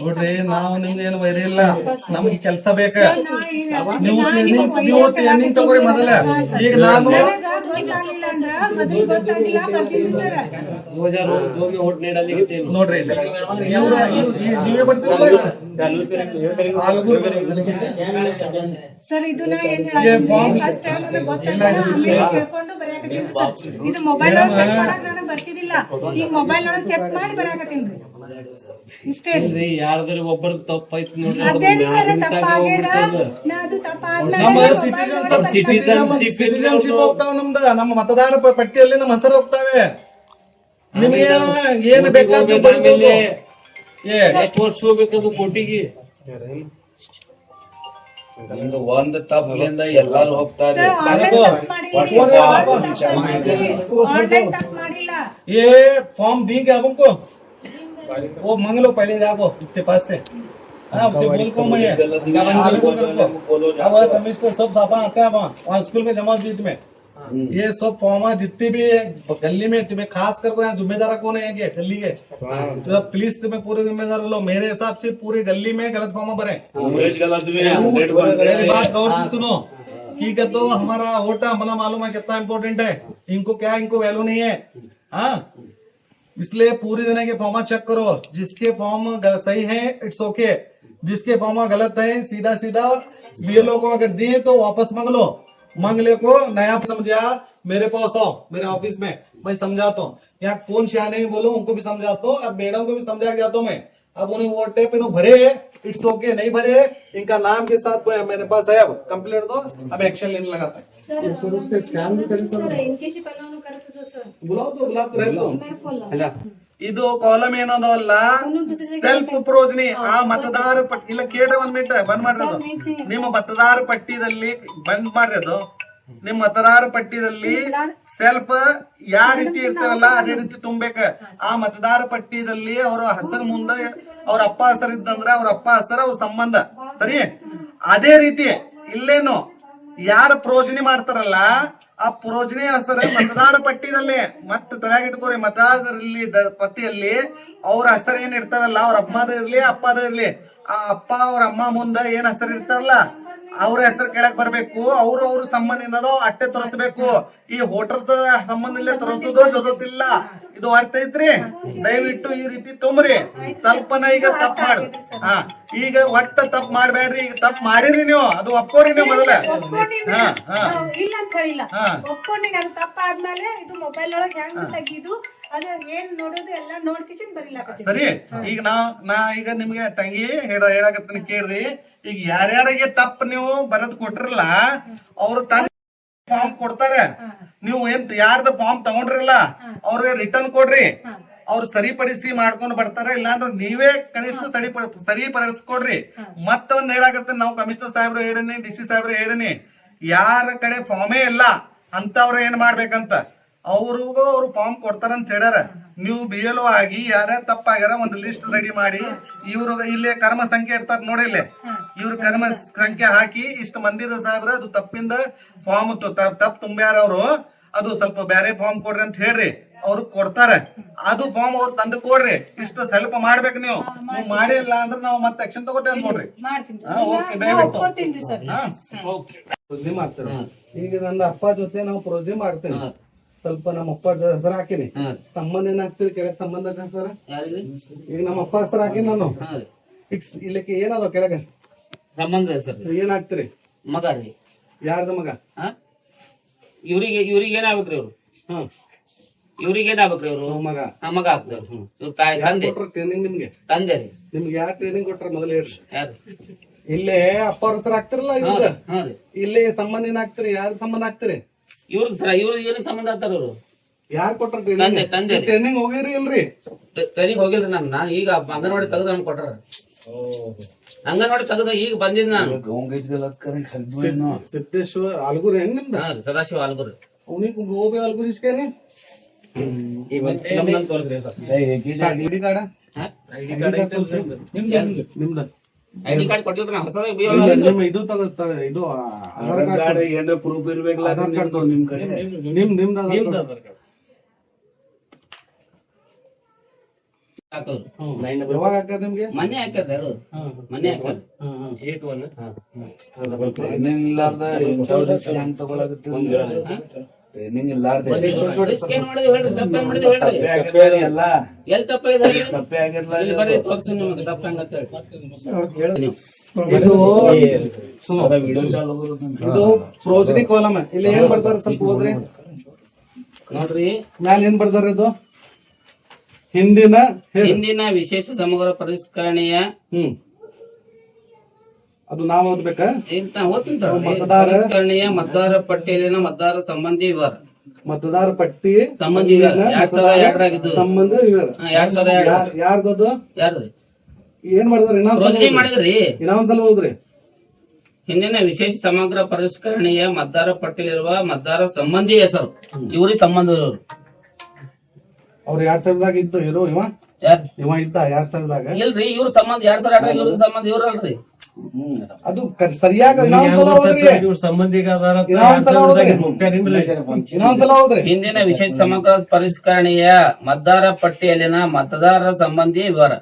ನೋಡ್ರಿ ನಾವು ನಿಮ್ಗೆ ಏನು ವೈರಿ ಇಲ್ಲ, ನಮ್ಗೆ ಕೆಲಸ ಬೇಕ. ನೀವು ಟ್ರೈನಿಂಗ್ ತಗೋರಿ ಮೊದಲ. ಈಗ ನಾನು ನೋಡ್ರಿ ಇಲ್ಲಿ ನೀವೇ ಬರ್ತೀರಲ್ಲ ಸರ್ ಇದು ನಾ ಏನ್ ಫಸ್ಟ್ ಟೈಮ್ ನನಗೆ ಗೊತ್ತಾಗಿಲ್ಲ, ಆಮೇಲೆ ಕೇಳ್ಕೊಂಡು ಬರೆಯಕತ್ತೀನಿ ಸರ್. ಇದು ಮೊಬೈಲ್ ಒಳಗೆ ಚೆಕ್ ಮಾಡಕ್ ನನಗೆ ಬರ್ತಿದ್ದಿಲ್ಲ, ಈಗ ಮೊಬೈಲ್ ಒಳಗೆ ಚೆಕ್ ಮಾಡಿ ಬರೆಯಕತ್ತೀನಿ ಇಷ್ಟೇ. ಯಾರ್ದಾರ ಒಬ್ಬರ ತಪ್ಪಾಯ್ತು ನೋಡ್ರಿ, ಅದೇ ಸರ್ ತಪ್ಪಾಗ್ಯದ, ನಾ ಅದು ಸಿಟಿಜನ್ಶಿಪ್ ಹೋಗ್ತಾವ ನಮ್ದ, ನಮ್ಮ ಮತದಾರ ಪಟ್ಟಿಯಲ್ಲಿ ನಮ್ಮ ಹೆಸರು ಹೋಗ್ತಾವೆ. ನಿಮ್ಗೆ ಏನು ಬೇಕಾದ್ರೆ ಎಷ್ಟು ವರ್ಷ ಹೋಗ್ಬೇಕದು ಕೋಟಿಗೆ? ನಿಮ್ದು ಒಂದ್ ತಪ್ಪಲಿಂದ ಎಲ್ಲಾರು ಹೋಗ್ತಾರೆ. ಆನ್ಲೈನ್ ತಪ್ಪು ಮಾಡಿಲ್ಲ. ये फॉर्म देंगे आप उनको, वो मांग लो पहले जाओ उसके पास से। हाँ उससे बोल को मैं अब कमिश्नर सब साफा आते हैं वहाँ स्कूल में जमा जीत में ये सब फॉर्म जितनी भी गली में तुम्हें खास कर को यहाँ जिम्मेदार कौन है गली के, तो प्लीज तुम्हें पूरे जिम्मेदार लो। मेरे हिसाब से पूरी गली में गलत फॉर्म भरे। मेरी बात गौर से सुनो, ठीक है? तो हमारा वोट हमारा मालूम है कितना इम्पोर्टेंट है, इनको क्या इनको वैल्यू नहीं है। हाँ इसलिए पूरी जने के फॉर्म चेक करो, जिसके फॉर्म सही है इट्स ओके, जिसके फॉर्म गलत है सीधा सीधा BLO को अगर दिए तो वापस मांग लो। मांग ले को नया समझा मेरे पास आओ, मेरे ऑफिस में मैं समझाता हूँ। यहाँ कौन सियाने बोलो उनको भी समझाता हूँ, अब मैडम को भी समझा के जाता हूँ मैं। अब उन्हें वो टेप इन्हों भरे, इट्स ओके नहीं भरे, इनका नाम के साथ कोई मेरे पास है, अब कंप्लेंट दो, अब एक्शन लेने लगाता है। सर उसके स्कैन भी करें सर इनके से पहले उन्होंने करते सर बुलाओ तो रहे दो। मैं फोन ಇದು ಕಾಲಮ್ ಏನೋ ಅಲ್ಲ, ಸೆಲ್ಫ್ ಪ್ರೋಜನಿ. ಆ ಮತದಾರ ಪಟ್ಟಿ ಇಲ್ಲ, ಕೇಳ್ರಿ ಒಂದ್ ಮಿನಿಟ್, ಬಂದ್ ಮಾಡಿರೋದು ನಿಮ್ಮ ಮತದಾರ ಪಟ್ಟಿದಲ್ಲಿ, ಬಂದ್ ಮಾಡಿರೋದು ನಿಮ್ಮ ಮತದಾರ ಪಟ್ಟಿದಲ್ಲಿ ಸೆಲ್ಫ್ ಯಾವ ರೀತಿ ಇರ್ತೇವಲ್ಲ ಅದೇ ರೀತಿ ತುಂಬೇಕ. ಆ ಮತದಾರ ಪಟ್ಟಿದಲ್ಲಿ ಅವ್ರ ಹೆಸರು ಮುಂದೆ ಅವ್ರ ಅಪ್ಪ ಹೆಸರು ಇದ್ದಂದ್ರೆ ಅವ್ರ ಅಪ್ಪ ಹೆಸರು ಅವ್ರ ಸಂಬಂಧ ಸರಿ. ಅದೇ ರೀತಿ ಇಲ್ಲೇನು ಯಾರ ಪ್ರೋಜನಿ ಮಾಡ್ತಾರಲ್ಲ ಆ ಪ್ರೋಜನಿ ಹೆಸರು ಮತದಾರ ಪಟ್ಟಿದಲ್ಲಿ ಮತ್ತೆ ತಲೆಯಾಗಿಟ್ಕೋರಿ, ಮತದಾರರಲ್ಲಿ ಪಟ್ಟಿಯಲ್ಲಿ ಅವ್ರ ಹೆಸರು ಏನ್ ಇರ್ತಾವಲ್ಲ, ಅವ್ರ ಅಮ್ಮದ ಇರ್ಲಿ ಅಪ್ಪದ ಇರ್ಲಿ, ಆ ಅಪ್ಪ ಅವ್ರ ಅಮ್ಮ ಮುಂದೆ ಏನ್ ಹೆಸರು ಇರ್ತಾವಲ್ಲ ಅವ್ರ ಹೆಸರು ಕೆಳಕ್ ಬರ್ಬೇಕು. ಅವ್ರ ಸಂಬಂಧ ಏನದೋ ಅಟ್ಟೆ ತೋರಿಸ್ಬೇಕು. ಈ ಹೋಟೆಲ್ ಸಂಬಂಧ ಇಲ್ಲೇ ತೋರಿಸೋದು ಜರುರತಿಲ್ಲ. ಇದು ಅರ್ಥ ಐತ್ರಿ? ದಯವಿಟ್ಟು ಈ ರೀತಿ ತುಂಬ್ರಿ. ಸ್ವಲ್ಪನ ಈಗ ತಪ್ಪು ಮಾಡು. ಹಾ, ಈಗ ಒಟ್ಟ ತಪ್ಪು ಮಾಡ್ಬೇಡ್ರಿ. ಈಗ ತಪ್ಪು ಮಾಡಿರಿ ನೀವು, ಅದು ಒಪ್ಕೋರಿ ನೀವು ಮೊದಲ. ಇಲ್ಲ ಅಂತ ಹೇಳಿಲ್ಲ, ಒಪ್ಕೊಂಡಿನಿ. ಅದು ತಪ್ಪಾದ್ಮೇಲೆ ಇದು ಮೊಬೈಲ್ ಒಳಗೆ ಹೆಂಗ್ ತೆಗಿದು ಅದು ಏನ್ ನೋಡೋದು ಎಲ್ಲ ನೋಡ್ಕಿಸಿನ್ ಬರೀಲಾಕತ್ತೀನಿ. ಸರಿ, ಈಗ ನಾ ಈಗ ನಿಮ್ಗೆ ತಂಗಿ ಹೇಳಕತ್ತೀನಿ ಕೇಳ್ರಿ. ಈಗ ಯಾರ್ಯಾರಿಗೆ ತಪ್ಪು ನೀವು ಬರದ್ ಕೊಟ್ರಲ್ಲ ಅವ್ರು ತನ್ನ ಫಾರ್ಮ್ ಕೊಡ್ತಾರೆ. ನೀವು ಏನ್ ಯಾರ್ದ ಫಾರ್ಮ್ ತಗೊಂಡ್ರಲ್ಲ ಅವ್ರಿಗೆ ರಿಟರ್ನ್ ಕೊಡ್ರಿ. ಅವ್ರು ಸರಿಪಡಿಸಿ ಮಾಡ್ಕೊಂಡು ಬರ್ತಾರೆ. ಇಲ್ಲಾಂದ್ರೆ ನೀವೇ ಕನಿಷ್ಠ ಸರಿಪಡಿಸ್ಕೊಡ್ರಿ. ಮತ್ತೊಂದ್ ಹೇಳಾಕತ್ತೀನಿ, ನಾವು ಕಮಿಷನರ್ ಸಾಹೇಬ್ರು ಹೇಳಿನಿ, ಡಿಸಿ ಸಾಹೇಬ್ರು ಹೇಳಿನಿ, ಯಾರ ಕಡೆ ಫಾರ್ಮೇ ಇಲ್ಲ ಅಂತವ್ರ ಏನ್ ಮಾಡ್ಬೇಕಂತ ಅವ್ರಿಗೂ ಅವ್ರು ಫಾರ್ಮ್ ಕೊಡ್ತಾರಂತ ಹೇಳ್ಯಾರ. ನೀವು BLO ಆಗಿ ಯಾರ್ಯಾರು ತಪ್ಪಾಗ್ಯಾರ ಒಂದು ಲಿಸ್ಟ್ ರೆಡಿ ಮಾಡಿ, ಇವ್ರು ಇಲ್ಲೇ ಕರ್ಮ ಸಂಖ್ಯೆ ಇರ್ತಾರ ನೋಡಿ, ಇಲ್ಲಿ ಇವ್ರ ಕರ್ಮ ಸಂಖ್ಯೆ ಹಾಕಿ ಇಷ್ಟು ಮಂದಿರ ಸಾಹೇಬ್ರ ಅದು ತಪ್ಪಿಂದ ಫಾರ್ಮ್ ತಪ್ಪು ತುಂಬ್ಯಾರ ಅವ್ರು, ಅದು ಸ್ವಲ್ಪ ಬೇರೆ ಫಾರ್ಮ್ ಕೊಡ್ರಿ ಅಂತ ಹೇಳ್ರಿ. ಅವ್ರು ಕೊಡ್ತಾರೆ. ಅದು ಫಾರ್ಮ್ ಅವ್ರು ತಂದು ಕೊಡ್ರಿ. ಇಷ್ಟು ಸ್ವಲ್ಪ ಮಾಡ್ಬೇಕು. ನೀವು ಮಾಡಿಲ್ಲ ಅಂದ್ರೆ ನಾವು ಮತ್ತೆ ಆಕ್ಷನ್ ತಗೋತೇವೆ ನೋಡ್ರಿ. ಪ್ರೊಸೀಜ್ ಮಾಡ್ತೇವೆ. ಈಗ ನನ್ನ ಅಪ್ಪ ಜೊತೆ ನಾವು ಪ್ರೊಸೀಜ್ ಮಾಡ್ತೇವೆ. ಸ್ವಲ್ಪ ನಮ್ಮ ಅಪ್ಪ ಹೆಸರು ಹಾಕಿನಿ, ಸಂಬಂಧ ಏನಾಗ್ತೀರಿ ಕೆಳಗೆ ಸಂಬಂಧ ಸರ್? ಈಗ ನಮ್ಮ ಅಪ್ಪ ಹೆಸರು ಹಾಕಿ ನಾನು ಇಲ್ಲಕ್ಕೆ ಏನದ ಕೆಳಗೆ ಸಂಬಂಧ ಸರ್ ಏನಾಗ್ತೀರಿ? ಮಗ ರೀ. ಯಾರ್ದ ಮಗ? ಇವ್ರಿಗೆ ಏನಾಗ್ಬೇಕ್ರಿ ಇವ್ರು? ಇವ್ರಿಗೆ ಏನಾಗ್ಬೇಕ್ರಿ ಇವ್ರು? ಮಗ ಮಗ ಆಗ್ತಾರ. ಇವ್ರ ತಂದೆ ಟ್ರೈನಿಂಗ್ ನಿಮ್ಗೆ ತಂದೆ ರೀ. ನಿಮ್ಗೆ ಯಾರು ಟ್ರೈನಿಂಗ್ ಕೊಟ್ರ ಮೊದಲು ಹೇಳ್ರಿ. ಯಾರು? ಇಲ್ಲೇ ಅಪ್ಪ ಅವ್ರ ಹೆಸರು ಹಾಕ್ತಿರಲ್ಲ, ಇಲ್ಲೇ ಸಂಬಂಧ ಏನಾಗ್ತೀರಿ? ಯಾರ ಸಂಬಂಧ ಹಾಕ್ತಿರಿ? ಇವ್ರಿಗೆ ಸರ ಇವ್ರಿಗೆ ಸಂಬಂಧ ಆಗ್ತಾರ ಇವ್ರು. ಯಾರು ಕೊಟ್ರ ತಂದೆ ತಂದೆ ಟ್ರೈನಿಂಗ್ ಹೋಗಿರಿ ಇಲ್ರಿ? ಟ್ರೈನಿಂಗ್ ಹೋಗಿಲ್ರಿ ನಾನು. ಈಗ ಅಂಗನವಾಡಿ ತೆಗೆದು ನಮ್ಗೆ ಕೊಟ್ಟಾರ. ಅಂಗನವಾಡಿ ತೆಗೆದ ಈಗ ಬಂದಿದ್ ನಾನು. ಸಿದ್ದೇಶ್ವರ ಆಲ್ಗುರಿ ಹೆಂಗ್ ನಿಮ್ದ? ಸದಾಶಿವ ಆಲ್ಗುರಿ. ಅವನಿಗೆ ಗೋಬಿ ಆಲ್ಗುರಿ ಇಸ್ಕೇನಿ ಐಡಿ ಕಾರ್ಡ್ ನಿಮ್ದ ಐಡಿ ಕಾರ್ಡ್ ಕೊಟ್ಟಿಲ್ರಿ ನಾ. ಹೊಸದ ಇದು ತಗೋತಾರೆ. ಇದು ಆಧಾರ್ ಕಾರ್ಡ್ ಏನಾರ ಪ್ರೂಫ್ ಇರ್ಬೇಕಲ್ಲ ನಿಮ್ ಕಡೆ. ನಿಮ್ದ ಯಾವಾಗ ಹಾಕದ್ ನಿಮ್ಗೆ? ಮನೆ ಹಾಕ್ಯಾರ್ರಿ. ಅದು ಮನೆ ಹಾಕ್ಯಾರ. ಟ್ರೈನಿಂಗ್ ಇಲ್ಲಾರ್ದ ಹೆಂಗ್ ತಗೊಳಕತ್ತೀರಿ? ಟ್ರೈನಿಂಗ್ ಇಲ್ಲಾರ್ದೆ ಎಲ್ಲ ಎಲ್ಲಿ ತಪ್ಪಾಗಿದೆ? ತಪ್ಪೇ ಆಗಿರ್ಲ. ಬರ್ರಿ ತೋರ್ಸಿ ನಿಮ್ಗೆ ತಪ್ಪ ಹಂಗಂತ ಹೇಳಿ. ವಿಡಿಯೋ ಚಾಲು ಇದು ಪ್ರೋಜನಿ ಕಾಲಮ್. ಇಲ್ಲಿ ಏನ್ ಬರ್ತಾರ ಸ್ವಲ್ಪ ಹೋದ್ರಿ ನೋಡ್ರಿ. ಮ್ಯಾಲ ಏನ್ ಬರ್ತಾರ? ಇದು ಹಿಂದಿನ ವಿಶೇಷ ಸಮಗ್ರ ಪರಿಷ್ಕರಣೆಯ ಅದು ನಾವ್ ಓದ್ಬೇಕಾ? ಪರಿಷ್ಕರಣೆಯ ಮತದಾರ ಪಟ್ಟಿಯಲ್ಲಿನ ಮತದಾರ ಸಂಬಂಧಿ ವಿವರ. ಮತದಾರ ಪಟ್ಟಿ ಸಂಬಂಧಿ ವಿವರ 2002 ಸಂಬಂಧ ವಿವರ 2002 ಯಾರ್ದದು? ಯಾರ್ದು? ಏನ್ ಮಾಡಿದ್ರಿ? ಮಾಡಿದ್ರಿ. ಇನ್ನೊಂದ್ಸಲ ಹೋದ್ರಿ. ಹಿಂದಿನ ವಿಶೇಷ ಸಮಗ್ರ ಪರಿಷ್ಕರಣೆಯ ಮತದಾರ ಪಟ್ಟಿಯಲ್ಲಿರುವ ಮತದಾರ ಸಂಬಂಧಿ ಹೆಸರು ಇವ್ರಿಗೆ ಸಂಬಂಧ ಇರೋರು. ಅವ್ರು 2000ದಾಗ ಇದ್ದು ಇರೋ ಇವ ಇದ್ದ 2000ದಾಗ ಇಲ್ರಿ. ಇವ್ರ ಸಂಬಂಧ 2002 ಇವ್ರ ಸಂಬಂಧ ಇವ್ರಲ್ರಿ. ಅದು ಸರಿಯಾಗಿ ಇನ್ನೊಂದ್ಸಲ ಹೋದ್ರಿ. ಹಿಂದಿನ ವಿಶೇಷ ಸಮಗ್ರ ಪರಿಷ್ಕರಣೆಯ ಮತದಾರ ಪಟ್ಟಿಯಲ್ಲಿನ ಮತದಾರರ ಸಂಬಂಧಿ ವಿವರ.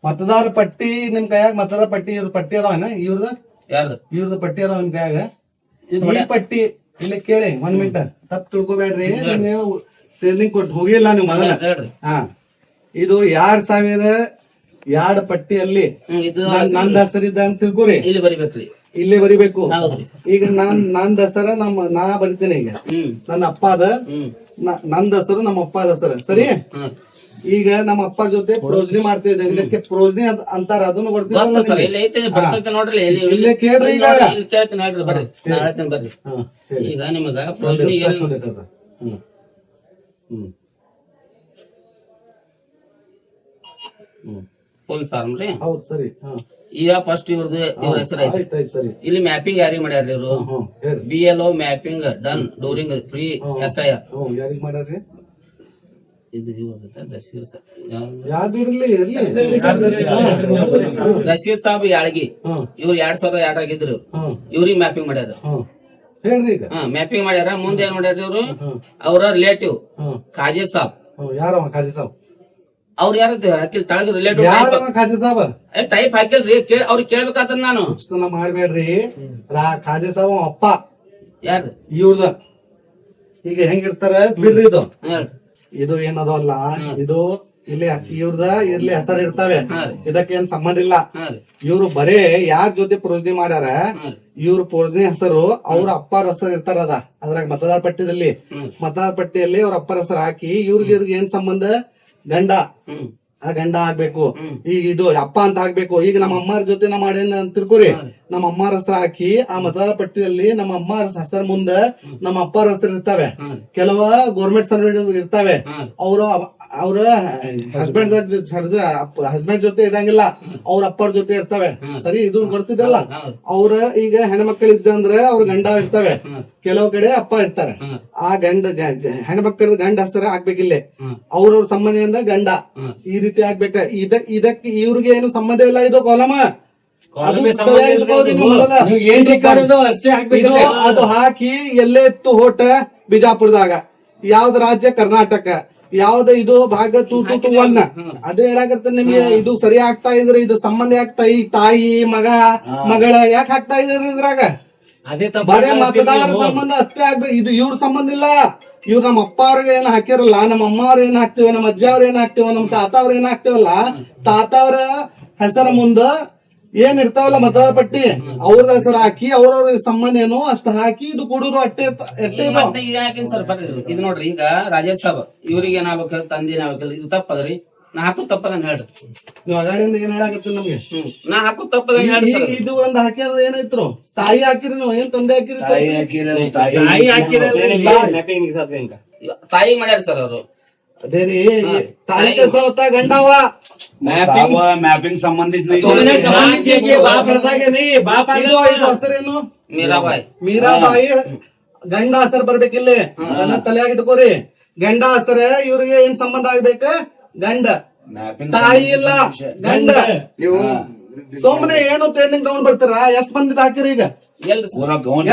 ಮತದಾರ ಪಟ್ಟಿ ನಿಮ್ ಕೈಯಾಗ ಮತದಾರ ಪಟ್ಟಿ ಪಟ್ಟಿ ಅದಾವನ? ಇವ್ರದ್ದು ಪಟ್ಟಿ ಅದಾವ ನಿಮ್ ಕೈಯಾಗ? ಈ ಪಟ್ಟಿ ಇಲ್ಲಿ ಕೇಳಿ ಒಂದ್ ಮಿನಿಟ್, ತಪ್ಪು ತಿಳ್ಕೊಬೇಡ್ರಿ. ನೀವು ಟ್ರೈನಿಂಗ್ ಕೊಟ್ಟು ಹೋಗಿಲ್ಲ ನೀವು ಮೊದಲ. ಇದು 2002 ಪಟ್ಟಿಯಲ್ಲಿ ನಂದ ಹೆಸರಿದ್ದ ಅಂತ ತಿಳ್ಕೊರಿ. ಇಲ್ಲಿ ಬರಿಬೇಕ್ರಿ. ಇಲ್ಲೇ ಬರಿಬೇಕು. ಈಗ ನಂದ ಹೆಸರ ನಾ ಬರಿತೇನೆ. ಈಗ ನನ್ನ ಅಪ್ಪ ಅದ, ನಂದ ಹೆಸರು ನಮ್ಮ ಅಪ್ಪ ಹೆಸರು. ಸರಿ, ಈಗ ನಮ್ಮ ಅಪ್ಪ ಜೊತೆ ಪ್ರೋಜ್ನಿ ಮಾಡ್ತಿದ್ದೆ, ಇದಕ್ಕೆ ಪ್ರೋಜ್ನಿ ಅಂತಾರ, ಅದನ್ನು ಗೊತ್ತ ಸರ್, ಕೊಡ್ತೀವಿ. ಇಲ್ಲಿ ಐತೆ ಬರ್ತೈತೆ ನೋಡ್ರಿ, ಇಲ್ಲೇ ಕೇಳ್ರಿ ಈಗ. ಇಲ್ಲಿ ಕೇಳ್ತೀನಿ ಹೇಳ್ರಿ, ಬರ್ರಿ ನಾ ಹೇಳ್ತೀನಿ ಬರ್ರಿ. ಈಗ ನಿಮಗ ಪ್ರೋಜ್ನಿ ಫುಲ್ ಫಾರ್ಮ್ ರೀ. ಹೌದು ಸರಿ. ಈಗ ಫಸ್ಟ್ ಇವ್ರ ಹೆಸರು ಐತಿ. ಆಯ್ತು ಸರಿ. ಇಲ್ಲಿ ಮ್ಯಾಪಿಂಗ್ ಯಾರಿಗೆ ಮಾಡ್ಯಾರ ಇವರು? ಹೇಳ್ರಿ. BLO mapping done during free SIR. ಯಾರಿಗ್ ಮಾಡ್ಯಾರ್ರಿ? ಇದು ಇವ್ರದ್ದು ದಶೀರ್ ಸರ್, ಯಾವ್ದು ಇರ್ಲಿ ಇರ್ಲಿ. ದಶೀರ್ ಸಾಬ್ ಯಾಳಗಿ, ಇವ್ರು 2002 ಆಗಿದ್ರು, ಇವ್ರಿಗೆ ಮ್ಯಾಪಿಂಗ್ ಮಾಡ್ಯಾರ. ಹೇಳ್ರಿ ಈಗ. ಮ್ಯಾಪಿಂಗ್ ಮಾಡ್ಯಾರ. ಮುಂದೆ ಏನ್ ಮಾಡ್ಯಾರ ಇವ್ರು? ಅವರ ರಿಲೇಟಿವ್ ಖಾಜಿ ಸಾಬ್. ಯಾರವ ಖಾಜಿ ಸಾಬ್? ಅವ್ರು ಯಾರ ಹಾಕಿಲ್ ತಳಗ ರಿಲೇಟಿವ್ ಯಾರವ ಖಾಜಿ ಸಾಬ್? ಟೈಪ್ ಹಾಕಿಲ್ರಿ, ಅವ್ರಿಗೆ ಕೇಳ್ಬೇಕಾತ ನಾನು. ಮಾಡ್ಬೇಡ್ರಿ. ಖಾಜಿ ಸಾಬ್ ಅಪ್ಪ ಯಾರು ಇವ್ರದ. ಈಗ ಹೆಂಗಿರ್ತಾರ ಬಿಡ್ರಿ. ಇದು ಹೇಳ್ರಿ. ಇದು ಏನದಲ್ಲ, ಇದು ಇಲ್ಲಿ ಇವ್ರದ ಇರ್ಲಿ ಹೆಸರು ಇರ್ತವೆ, ಇದಕ್ಕೆ ಏನ್ ಸಂಬಂಧ ಇಲ್ಲ. ಇವ್ರು ಬರೇ ಯಾರ ಜೊತೆ ಪ್ರೋಜ್ನಿ ಮಾಡ್ಯಾರ, ಇವ್ರ ಪ್ರೋಜ್ನಿ ಹೆಸರು ಅವ್ರ ಅಪ್ಪರ ಹೆಸರು ಇರ್ತಾರದ ಅದ್ರಾಗ ಮತದಾರ ಪಟ್ಟಿಯಲ್ಲಿ. ಮತದಾರ ಪಟ್ಟಿಯಲ್ಲಿ ಅವ್ರ ಅಪ್ಪರ ಹೆಸರು ಹಾಕಿ ಇವ್ರಿಗೆ ಏನ್ ಸಂಬಂಧ? ಗಂಡ, ಆ ಗಂಡ ಆಗ್ಬೇಕು. ಈಗ ಇದು ಅಪ್ಪ ಅಂತ ಹಾಕ್ಬೇಕು. ಈಗ ನಮ್ಮ ಅಮ್ಮಾರ ಜೊತೆ ನಾ ಮಾಡೇನ್ ತಿಳ್ಕೊರಿ, ನಮ್ಮ ಅಮ್ಮಾರ ಹೆಸರು ಹಾಕಿ ಆ ಮತದಾರ ಪಟ್ಟಿಯಲ್ಲಿ ನಮ್ಮ ಅಮ್ಮಾರ ಹೆಸರು ಮುಂದ ನಮ್ಮ ಅಪ್ಪರ ಹೆಸರು ಇರ್ತವೆ. ಕೆಲವ ಗೌರ್ಮೆಂಟ್ ಸರ್ವೆಂಟ್ ಇರ್ತವೆ, ಅವ್ರ ಹಸ್ಬೆಂಡ್ ಜೊತೆ ಇರಂಗಿಲ್ಲ, ಅವ್ರ ಅಪ್ಪರ ಜೊತೆ ಇರ್ತವೆ. ಸರಿ, ಇದು ಬರ್ತಿದಲ್ಲ. ಅವ್ರ ಈಗ ಹೆಣ್ಮಕ್ಳು ಇದ್ದಂದ್ರೆ ಅವ್ರ ಗಂಡ ಇರ್ತವೆ, ಕೆಲವು ಕಡೆ ಅಪ್ಪ ಇರ್ತಾರೆ. ಆ ಹೆಣ್ಮಕ್ಳದ ಗಂಡ ಹೆಸರು ಹಾಕ್ಬೇಕಿಲ್ಲೇ, ಅವ್ರವ್ರ ಸಂಬಂಧಿಯಿಂದ ಗಂಡ ಈ ರೀತಿ ಆಗ್ಬೇಕ. ಇದಕ್ಕೆ ಇವ್ರಿಗೆ ಏನು ಸಂಬಂಧ ಇಲ್ಲ. ಇದು ಕಾಲಮ ಅದು ಹಾಕಿ ಎಲ್ಲೇ ಇತ್ತು ಹೋಟ ಬಿಜಾಪುರದಾಗ, ಯಾವ್ದ ರಾಜ್ಯ? ಕರ್ನಾಟಕ. ಯಾವ್ದ ಇದು ಭಾಗ 221? ಅದೇ ಹೇಳಾಕತ್ತ ನಿಮ್ಗೆ. ಇದು ಸರಿ ಆಗ್ತಾ ಇದ್ರೆ ಇದು ಸಂಬಂಧ ಆಗ್ತಾ, ಈ ತಾಯಿ ಮಗಳ ಯಾಕೆ ಹಾಕ್ತಾ ಇದ್ರಿ ಇದ್ರಾಗ? ಬರೇ ಮತದಾರ ಸಂಬಂಧ ಅಷ್ಟೇ ಆಗ್ಬೇಕು. ಇದು ಇವ್ರ ಸಂಬಂಧ ಇಲ್ಲ. ಇವ್ರು ನಮ್ಮ ಅಪ್ಪ ಅವ್ರಿಗೆ ಏನ್ ಹಾಕಿರಲ್ಲ, ನಮ್ಮ ಅಮ್ಮ ಅವ್ರ ಏನ್ ಹಾಕ್ತಿವ, ನಮ್ಮ ಅಜ್ಜ ಅವ್ರ ಏನ್ ಹಾಕ್ತಿವ, ನಮ್ಮ ತಾತ ಅವ್ರ ಏನ್ ಹಾಕ್ತಿವಲ್ಲ, ತಾತ ಅವ್ರ ಹೆಸರ ಮುಂದ ಏನ್ ಇರ್ತಾವಲ್ಲ ಮತದಾರ ಪಟ್ಟಿ, ಅವ್ರದ ಹೆಸರು ಹಾಕಿ ಅವ್ರವ್ರ ಸಂಬಂಧ ಏನು ಅಷ್ಟ ಹಾಕಿ ಇದು ಕೊಡೋರು ಅಟ್ಟೆ ಸರ್. ಬರ್ರಿ, ಇದು ನೋಡ್ರಿ. ಈಗ ರಾಜೇಶ್ ಸಾಬ್ ಇವ್ರಿಗೆ ಏನಾಗ್ಬೇಕಲ್ಲ, ತಂದೆ ಏನಾಗ್ಬೇಕಲ್ಲ, ಇದು ತಪ್ಪದ್ರಿ. ನಾ ಹಾಕು ತಪ್ಪದನ್ನ ಹೇಳ್ರಿ. ನೀವು ಅಗಾಡಿಂದ ಏನ್ ಹೇಳಾಕತ್ತ ನಮ್ಗೆ? ನಾ ಹಾಕು ತಪ್ಪದನ್ನ ಹೇಳ್ರಿ. ಇದು ಒಂದ್ ಹಾಕಿದ್ರೆ ಏನಾಯ್ತು? ತಾಯಿ ಹಾಕಿರಿ ನೀವು, ಏನ್ ತಂದೆ ಹಾಕಿರಿ? ತಾಯಿ ಮಾಡ್ಯಾರ ಸರ್ ಅವರು. ಅದೇ ರೀ, ತಾಯಿ ಕೆಲ್ಸ ಗಂಡವ ಮ್ಯಾಪಿಂಗ್ ಸಂಬಂಧಿತ ಹೆಸರೇನು? ಮೀರಾಬಾಯಿ. ಮೀರಾಬಾಯಿ ಗಂಡ ಹೆಸರು ಬರ್ಬೇಕಿಲ್ಲಿ, ಅದನ್ನ ತಲೆಯಾಗಿ ಇಟ್ಕೋರಿ. ಗಂಡ ಹೆಸರ ಇವ್ರಿಗೆ ಏನ್ ಸಂಬಂಧ ಆಗ್ಬೇಕ? ಗಂಡ. ತಾಯಿ ಇಲ್ಲ, ಗಂಡ. ಸುಮ್ಮನೆ ಏನು ಟ್ರೈನಿಂಗ್ ತಗೊಂಡ್ ಬರ್ತೀರಾ? ಎಷ್ಟ್ ಮಂದಿ ಹಾಕಿರಿ? ಈಗ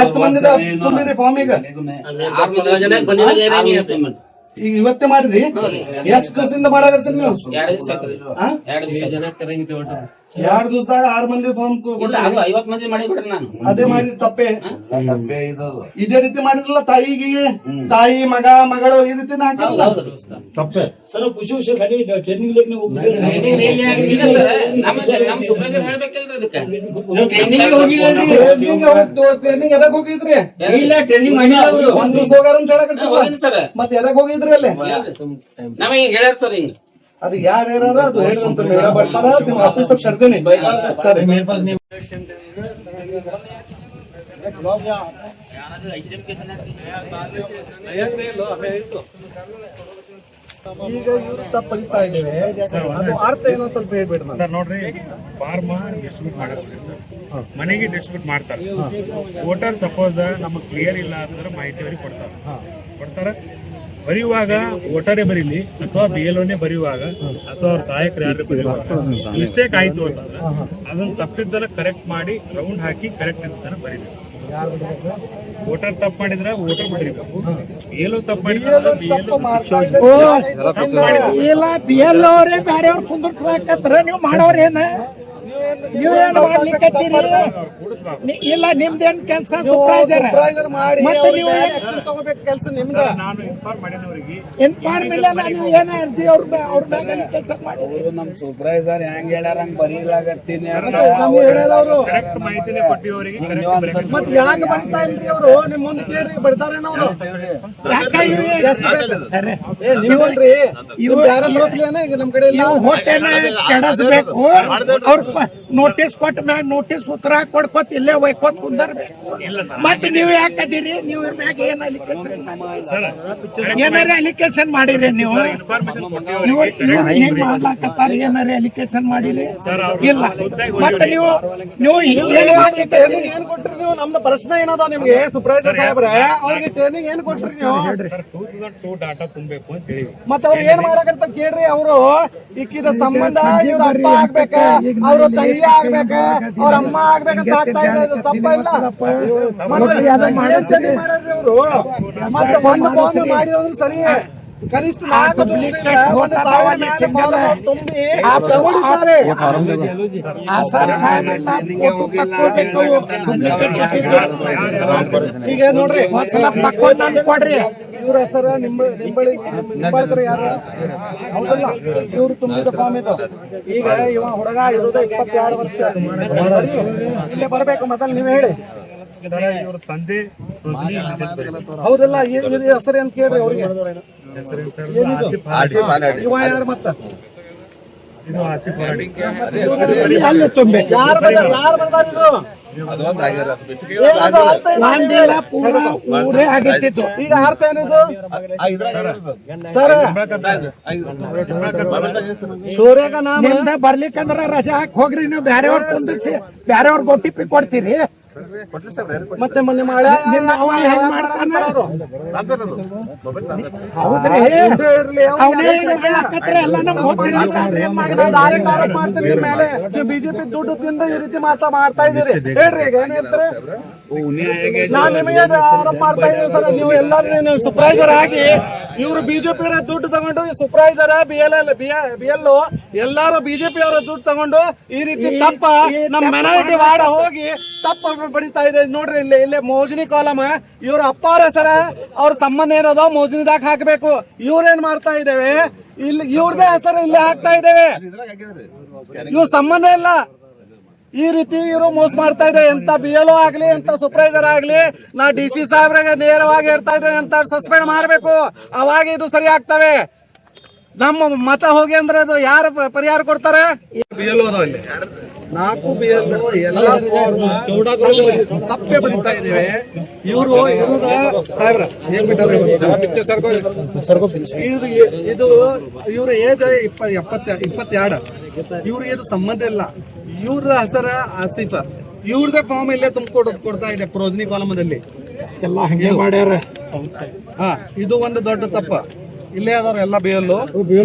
ಎಷ್ಟ್ ಮಂದಿ ತುಂಬಿರಿ ಫಾರ್ಮ್? ಈಗ ಈಗ ಇವತ್ತೇ ಮಾಡಿದ್ರಿ? ಎಷ್ಟ್ ದಿವಸದಿಂದ ಮಾಡಾಕತ್ತೀರಿ ನೀವು? 2 ದಿವಸದಾಗ 6 ಮಂದಿ ಫಾರ್ಮ್. 50 ಮಂದಿ ಮಾಡಿ ಬಿಡ್ರಿ. ನಾನು ಅದೇ ಮಾಡಿದ್ ತಪ್ಪೆ. ಇದೇ ರೀತಿ ಮಾಡಿದ್ರಲ್ಲ, ತಾಯಿಗೆ ತಾಯಿ ಮಗಳು ಈ ರೀತಿ ಹಾಕಿರಲ್ಲ, ತಪ್ಪೆ. ಟ್ರೈನಿಂಗ್ ಎದಕ್ ಹೋಗಿದ್ರಿ? ಒಂದ್ ದಿವಸ ಹೋಗಾರ ಮತ್ತೆ ಎದಕ್ ಹೋಗಿದ್ರಿ ಅಲ್ಲೇ? ನಮಗೆ ಹೇಳ್ಯಾರ ಸರ್. ಹಿಂಗ ಅದು ಯಾರು ಅದು ಹೇಳುವಂತ ಬರ್ತಾರ, ನಿಮ್ಮ ಆಫೀಸರ್ ಕರ್ದೇನೆ. ಈಗ ಇವ್ರು ತಪ್ಪ ಬರೀತಾ ಇದ್ದೇವೆ, ಅದು ಅರ್ಥ ಏನೋ ಸ್ವಲ್ಪ ಹೇಳ್ಬೇಡ ಸರ್. ನೋಡ್ರಿ, ಫಾರ್ಮ್ ಡಿಸ್ಟ್ರಿಬ್ಯೂಟ್ ಮಾಡಕ್ ಮನೆಗೆ ಡಿಸ್ಟ್ರಿಬ್ಯೂಟ್ ಮಾಡ್ತಾರೆ. ವೋಟರ್ ಸಪೋಸ್ ನಮಗ್ ಕ್ಲಿಯರ್ ಇಲ್ಲ ಅಂದ್ರೆ ಮಾಹಿತಿ ಅವ್ರಿಗೆ ಕೊಡ್ತಾರ. ಬರೆಯುವಾಗ ವೋಟರೇ ಬರೀಲಿ ಅಥವಾ BLOನೇ ಬರೆಯುವಾಗ ಅಥವಾ ಅವ್ರ ಸಹಾಯಕರು ಯಾರು ಬರೆಯುವಾಗ ಮಿಸ್ಟೇಕ್ ಆಯ್ತು ಅಂತಂದ್ರೆ ಅದನ್ನ ತಪ್ಪಿದ್ದರ ಕರೆಕ್ಟ್ ಮಾಡಿ ರೌಂಡ್ ಹಾಕಿ ಕರೆಕ್ಟ್ ಅಂತ ಬರೀಬೇಕು. ವೋಟರ್ ತಪ್ಪು ಮಾಡಿದ್ರೆ ವೋಟರ್ ಬಿಡಿರ್ಬೇಕು, BLO ತಪ್ಪು ಮಾಡಿದ್ರೆ ಇಲ್ಲ BLO ಅವರೇ ಬೇರೆಯವ್ರ ಕುಂದ್ರ ನೀವು ಮಾಡೋರೇನ? ನೀವೇನ್ ಮಾಡ್ಲಿಕ್ಕತ್ತೀರಿ? ಇಲ್ಲ ನಿಮ್ದೇನ್ ಕೆಲಸ ಸೂಪರ್ವೈಸರ್ ಸೂಪರ್ವೈಸರ್ ಮಾಡಿ ಮತ್ತೆ ಅವ್ರಿಗೆ ನೀವು action ತಗೋಬೇಕು ಕೆಲಸ ನಿಮ್ದು. ನಾನು ಇನ್ಫಾರ್ಮ್ ಮಾಡೇನವ್ರಿಗೆ ಇನ್ಫಾರ್ಮ್ ಇಲ್ಲ ನೀವು ಏನ ಅರ್ಜಿ ಅವ್ರ ಮ್ಯಾಗ ಕೆಲಸ ಮಾಡಿದ್ರಿ. ನಮ್ ಸೂಪರ್ವೈಸರ್ ಹೆಂಗ್ ಹೇಳ್ಯಾರ ಹಂಗ್ ಬರೀಲಾಗತ್ತೀನಿ ನಮ್ಗೆ ಹೇಳಲ್ಲ ಅವ್ರು. ಕರೆಕ್ಟ್ ಮಾಹಿತಿನೇ ಕೊಟ್ಟಿ ಅವರಿಗೆ ಮತ್ ಯಾಕೆ ಬರಿತಾ ಇಲ್ರಿ ಅವ್ರು? ನಿಮ್ ಮುಂದೆ ಕೇಳ್ರಿ ಬರ್ತಾರೇನೋ ಅವ್ರು. ಯಾಕ ಇವ್ರು ಎಷ್ಟು ಬೇಕು? ನೀವಲ್ರಿ ಇವ್ ಯಾರ ತೋರ್ಸ್ಲೇನ ಈಗ ನಮ್ ಕಡೆ ಇಲ್ಲ. ಹೋಟೆಲ್ ಕೆಡಸ್ಬೇಕು ಅವ್ರ ನೋಟಿಸ್ ಕೊಟ್ಟ ಮ್ಯಾಗ ನೋಟಿಸ್ ಉತ್ತರ ಕೊಡ್ಕೋತ ಇಲ್ಲೇ ಒಯ್ಕೋತ ಕುಂದರ್ಬೇಕು. ಮತ್ತೆ ನೀವು ಯಾಕದಿರಿ? ನೀವು ಇವ್ರ ಮ್ಯಾಗ ಏನ್ ಅಲಿಕೇಶನ್ ಏನಾರ ಅಲಿಕೇಶನ್ ಮಾಡಿರಿ? ನೀವು ಇವ್ರು ಹೆಂಗ್ ಮಾಡ್ಲಾಕತ್ತಾರ? ಏನಾರ ಅಲಿಕೇಶನ್ ಮಾಡಿರಿ? ಇಲ್ಲ. ಮತ್ತೆ ನೀವು ಏನ್ ಮಾಡ್ಲಿಕ್ಕೆ ಟ್ರೈನಿಂಗ್ ಏನ್ ಕೊಟ್ರಿ ನೀವು? ನಮ್ದು ಪ್ರಶ್ನೆ ಏನದ ನಿಮ್ಗೆ ಸೂಪರ್ವೈಸರ್ ಸಾಹೇಬ್ರೆ, ಅವ್ರಿಗೆ ಟ್ರೈನಿಂಗ್ ಏನ್ ಕೊಟ್ರಿ ನೀವು? 2002 ಡಾಟಾ ತುಂಬಬೇಕು ಅಂತ ಹೇಳಿ ಮತ್ತ ಅವ್ರು ಏನ್ ಮಾಡಕಂತ ಕೇಳ್ರಿ. ಅವರು ಇಕ್ಕಿದ ಸಂಬಂಧ ಇವ್ರ ಅಪ್ಪ ಆಗ್ಬೇಕ, ಅವ್ರ ತಂಗಿ ಆಗ್ಬೇಕ, ಅವ್ರ ಅಮ್ಮ ಆಗ್ಬೇಕಂತ ಆಗ್ತಾ ಇದೆ. ಇದು ತಪ್ಪ ಇಲ್ಲ. ಮತ್ತೆ ಏನ್ ಸರಿ ಮಾಡ್ರಿ ಅವ್ರು? ಮತ್ತೆ ಒಂದು ಬಾಂಬ್ ಮಾಡಿದ್ರು ಸರಿ. ಕನಿಷ್ಠ 4 ದಿನದಿಂದ 1,000 ಮೇಲೆ ಬಾಂಬ್ ತುಂಬಿ ತಗೊಂಡಿದ್ದಾರೆ. ಈಗ ನೋಡ್ರಿ ಕೊಡ್ರಿ. ಇವ್ರ ಹೆಸರ ನಿಂಬಾಳ್ಕರ್ ಯಾರು? ಹೌದಲ್ಲ, ಇವ್ರು ತುಂಬಿದ ಫಾರ್ಮ್ ಇದು. ಈಗ ಇವ ಹುಡುಗ ಇರೋದು 22 ವರ್ಷ. ಇಲ್ಲೇ ಬರ್ಬೇಕು ಮೊದಲು ನೀವ್ ಹೇಳಿ. ಇವ್ರ ತಂದೆ ಹೌದಲ್ಲ, ಇವ್ರ ಹೆಸರು ಏನ್ ಕೇಳ್ರಿ ಅವ್ರಿಗೆ. ಇವ ಯಾರು? ಮತ್ತ ಇದು ಆಸಿಫ್ ಹೊರಡಿ ಅಲ್ಲಿ ತುಂಬೆ ಯಾರು ಬರ್ದಾರ ಇದು? ಏನದು ಅರ್ಥ ಇಲ್ಲ. ಒಂದಿಲ್ಲ ಪೂರ ಊರೇ ಆಗಿತ್ತಿತ್ತು. ಈಗ ಅರ್ಥ ಏನಿದು ಸರ್? ಶೌರ್ಯಗ ನಾಮ ನಿಮ್ದ ಬರ್ಲಿಕ್ಕಂದ್ರ ರಜಾ ಹಾಕಿ ಹೋಗ್ರಿ. ನೀವು ಬ್ಯಾರೆಯವ್ರ ಕುಂದಿರ್ಸಿ ಬ್ಯಾರೆಯವ್ರ ಗೊಟ್ಟಿಪ್ಪಿ ಕೊಡ್ತೀರಿ. ಮತ್ತೆ ಮೊನ್ನೆ ಮಳೆ ನಿನ್ನ ಅವ ಹೆಂಗ್ ಮಾಡ್ತಾನ? ಹೌದ್ರಿ, ಅವನೇ ಹೇಳಕತ್ರೆ ಎಲ್ಲ ನಮ್ಗೆ ಗೊತ್ತಿಲ್ಲ. ಮಾಡ್ತೀನಿ ಮೇಲೆ ನೀವು ಬಿಜೆಪಿ ದುಡ್ಡು ತಿಂದ ಈ ರೀತಿ ಮಾಡ್ತಾ ಇದೀರಿ. ಹೇಳ್ರಿ ಈಗ ಏನ್ ಹೇಳ್ತಾರೆ? ನಾನ್ ನಿಮಗೆ ಆರೋಪ ಮಾಡ್ತಾ ಇದ್ದೀನಿ ಸರ್. ನೀವು ಎಲ್ಲರೂ ಸೂಪರ್ವೈಸರ್ ಆಗಿ ಇವ್ರು ಬಿಜೆಪಿ ಅವರ ದುಡ್ಡು ತಗೊಂಡು ಸೂಪರ್ವೈಸರ್ BL ಎಲ್ಲಾರು ಬಿಜೆಪಿ ಅವರ ದುಡ್ಡು ತಗೊಂಡು ಈ ರೀತಿ ತಪ್ಪ ನಮ್ಮ ಮೈನಾರಿಟಿ ವಾರ್ಡ್ ಹೋಗಿ ತಪ್ಪ ಬಡಿತಾ ಇದೆ. ನೋಡ್ರಿ ಇಲ್ಲೇ ಮೋಜನಿ ಕಾಲಮ್ ಇವ್ರ ಅಪ್ಪಾರ ಹೆಸರ ಅವ್ರ ಸಂಬಂಧ ಏನದ ಮೋಜನಿದಾಗ ಹಾಕ್ಬೇಕು. ಇವ್ರೇನ್ ಮಾಡ್ತಾ ಇದ್ದೇವೆ? ಇಲ್ಲಿ ಇವ್ರದೇ ಹೆಸರು ಇಲ್ಲೇ ಹಾಕ್ತಾ ಇದ್ದೇವೆ. ಇವ್ರ ಸಂಬಂಧ ಇಲ್ಲ. ಈ ರೀತಿ ಇವರು ಮೋಸ ಮಾಡ್ತಾ ಇದೆ. ಎಂತ BLO ಆಗ್ಲಿ, ಎಂತ ಸೂಪರ್ವೈಸರ್ ಆಗ್ಲಿ, ನಾ DC ಸಾಹೇಬ್ರಿಗೆ ನೇರವಾಗಿ ಹೇಳ್ತಾ ಇದ್ದೇನೆ, ಅಂತ ಸಸ್ಪೆಂಡ್ ಮಾಡಬೇಕು. ಅವಾಗ ಇದು ಸರಿ ಆಗ್ತವೆ. ನಮ್ಮ ಮತ ಹೋಗಿ ಅಂದ್ರೆ ಅದು ಯಾರು ಪರಿಹಾರ ಕೊಡ್ತಾರೆ? BLO ಅಲ್ಲಿ 4 BLO ಎಲ್ಲ ತಪ್ಪೆ ಬರೀತಾ ಇದ್ದೇವೆ. ಇವರು ಸಾಹೇಬ್ರ ಇದು ಇವ್ರ ಏಜ್ 22. ಇವ್ರಿಗೆ ಇದು ಸಂಬಂಧ ಇಲ್ಲ. ಇವ್ರ ಹೆಸರ ಆಸಿಫ. ಇವ್ರದೇ ಫಾರ್ಮ್ ಇಲ್ಲೇ ಕೊಡ್ತಾ ಇದೆ ಪ್ರೋಜನಿ ಕಾಲಮದಲ್ಲಿ. ಎಲ್ಲ ಹಂಗೆ ಮಾಡ್ಯಾರ. ಹಾ, ಇದು ಒಂದು ದೊಡ್ಡ ತಪ್ಪ. ಇಲ್ಲೇ ಅದಾರ ಎಲ್ಲ BLO.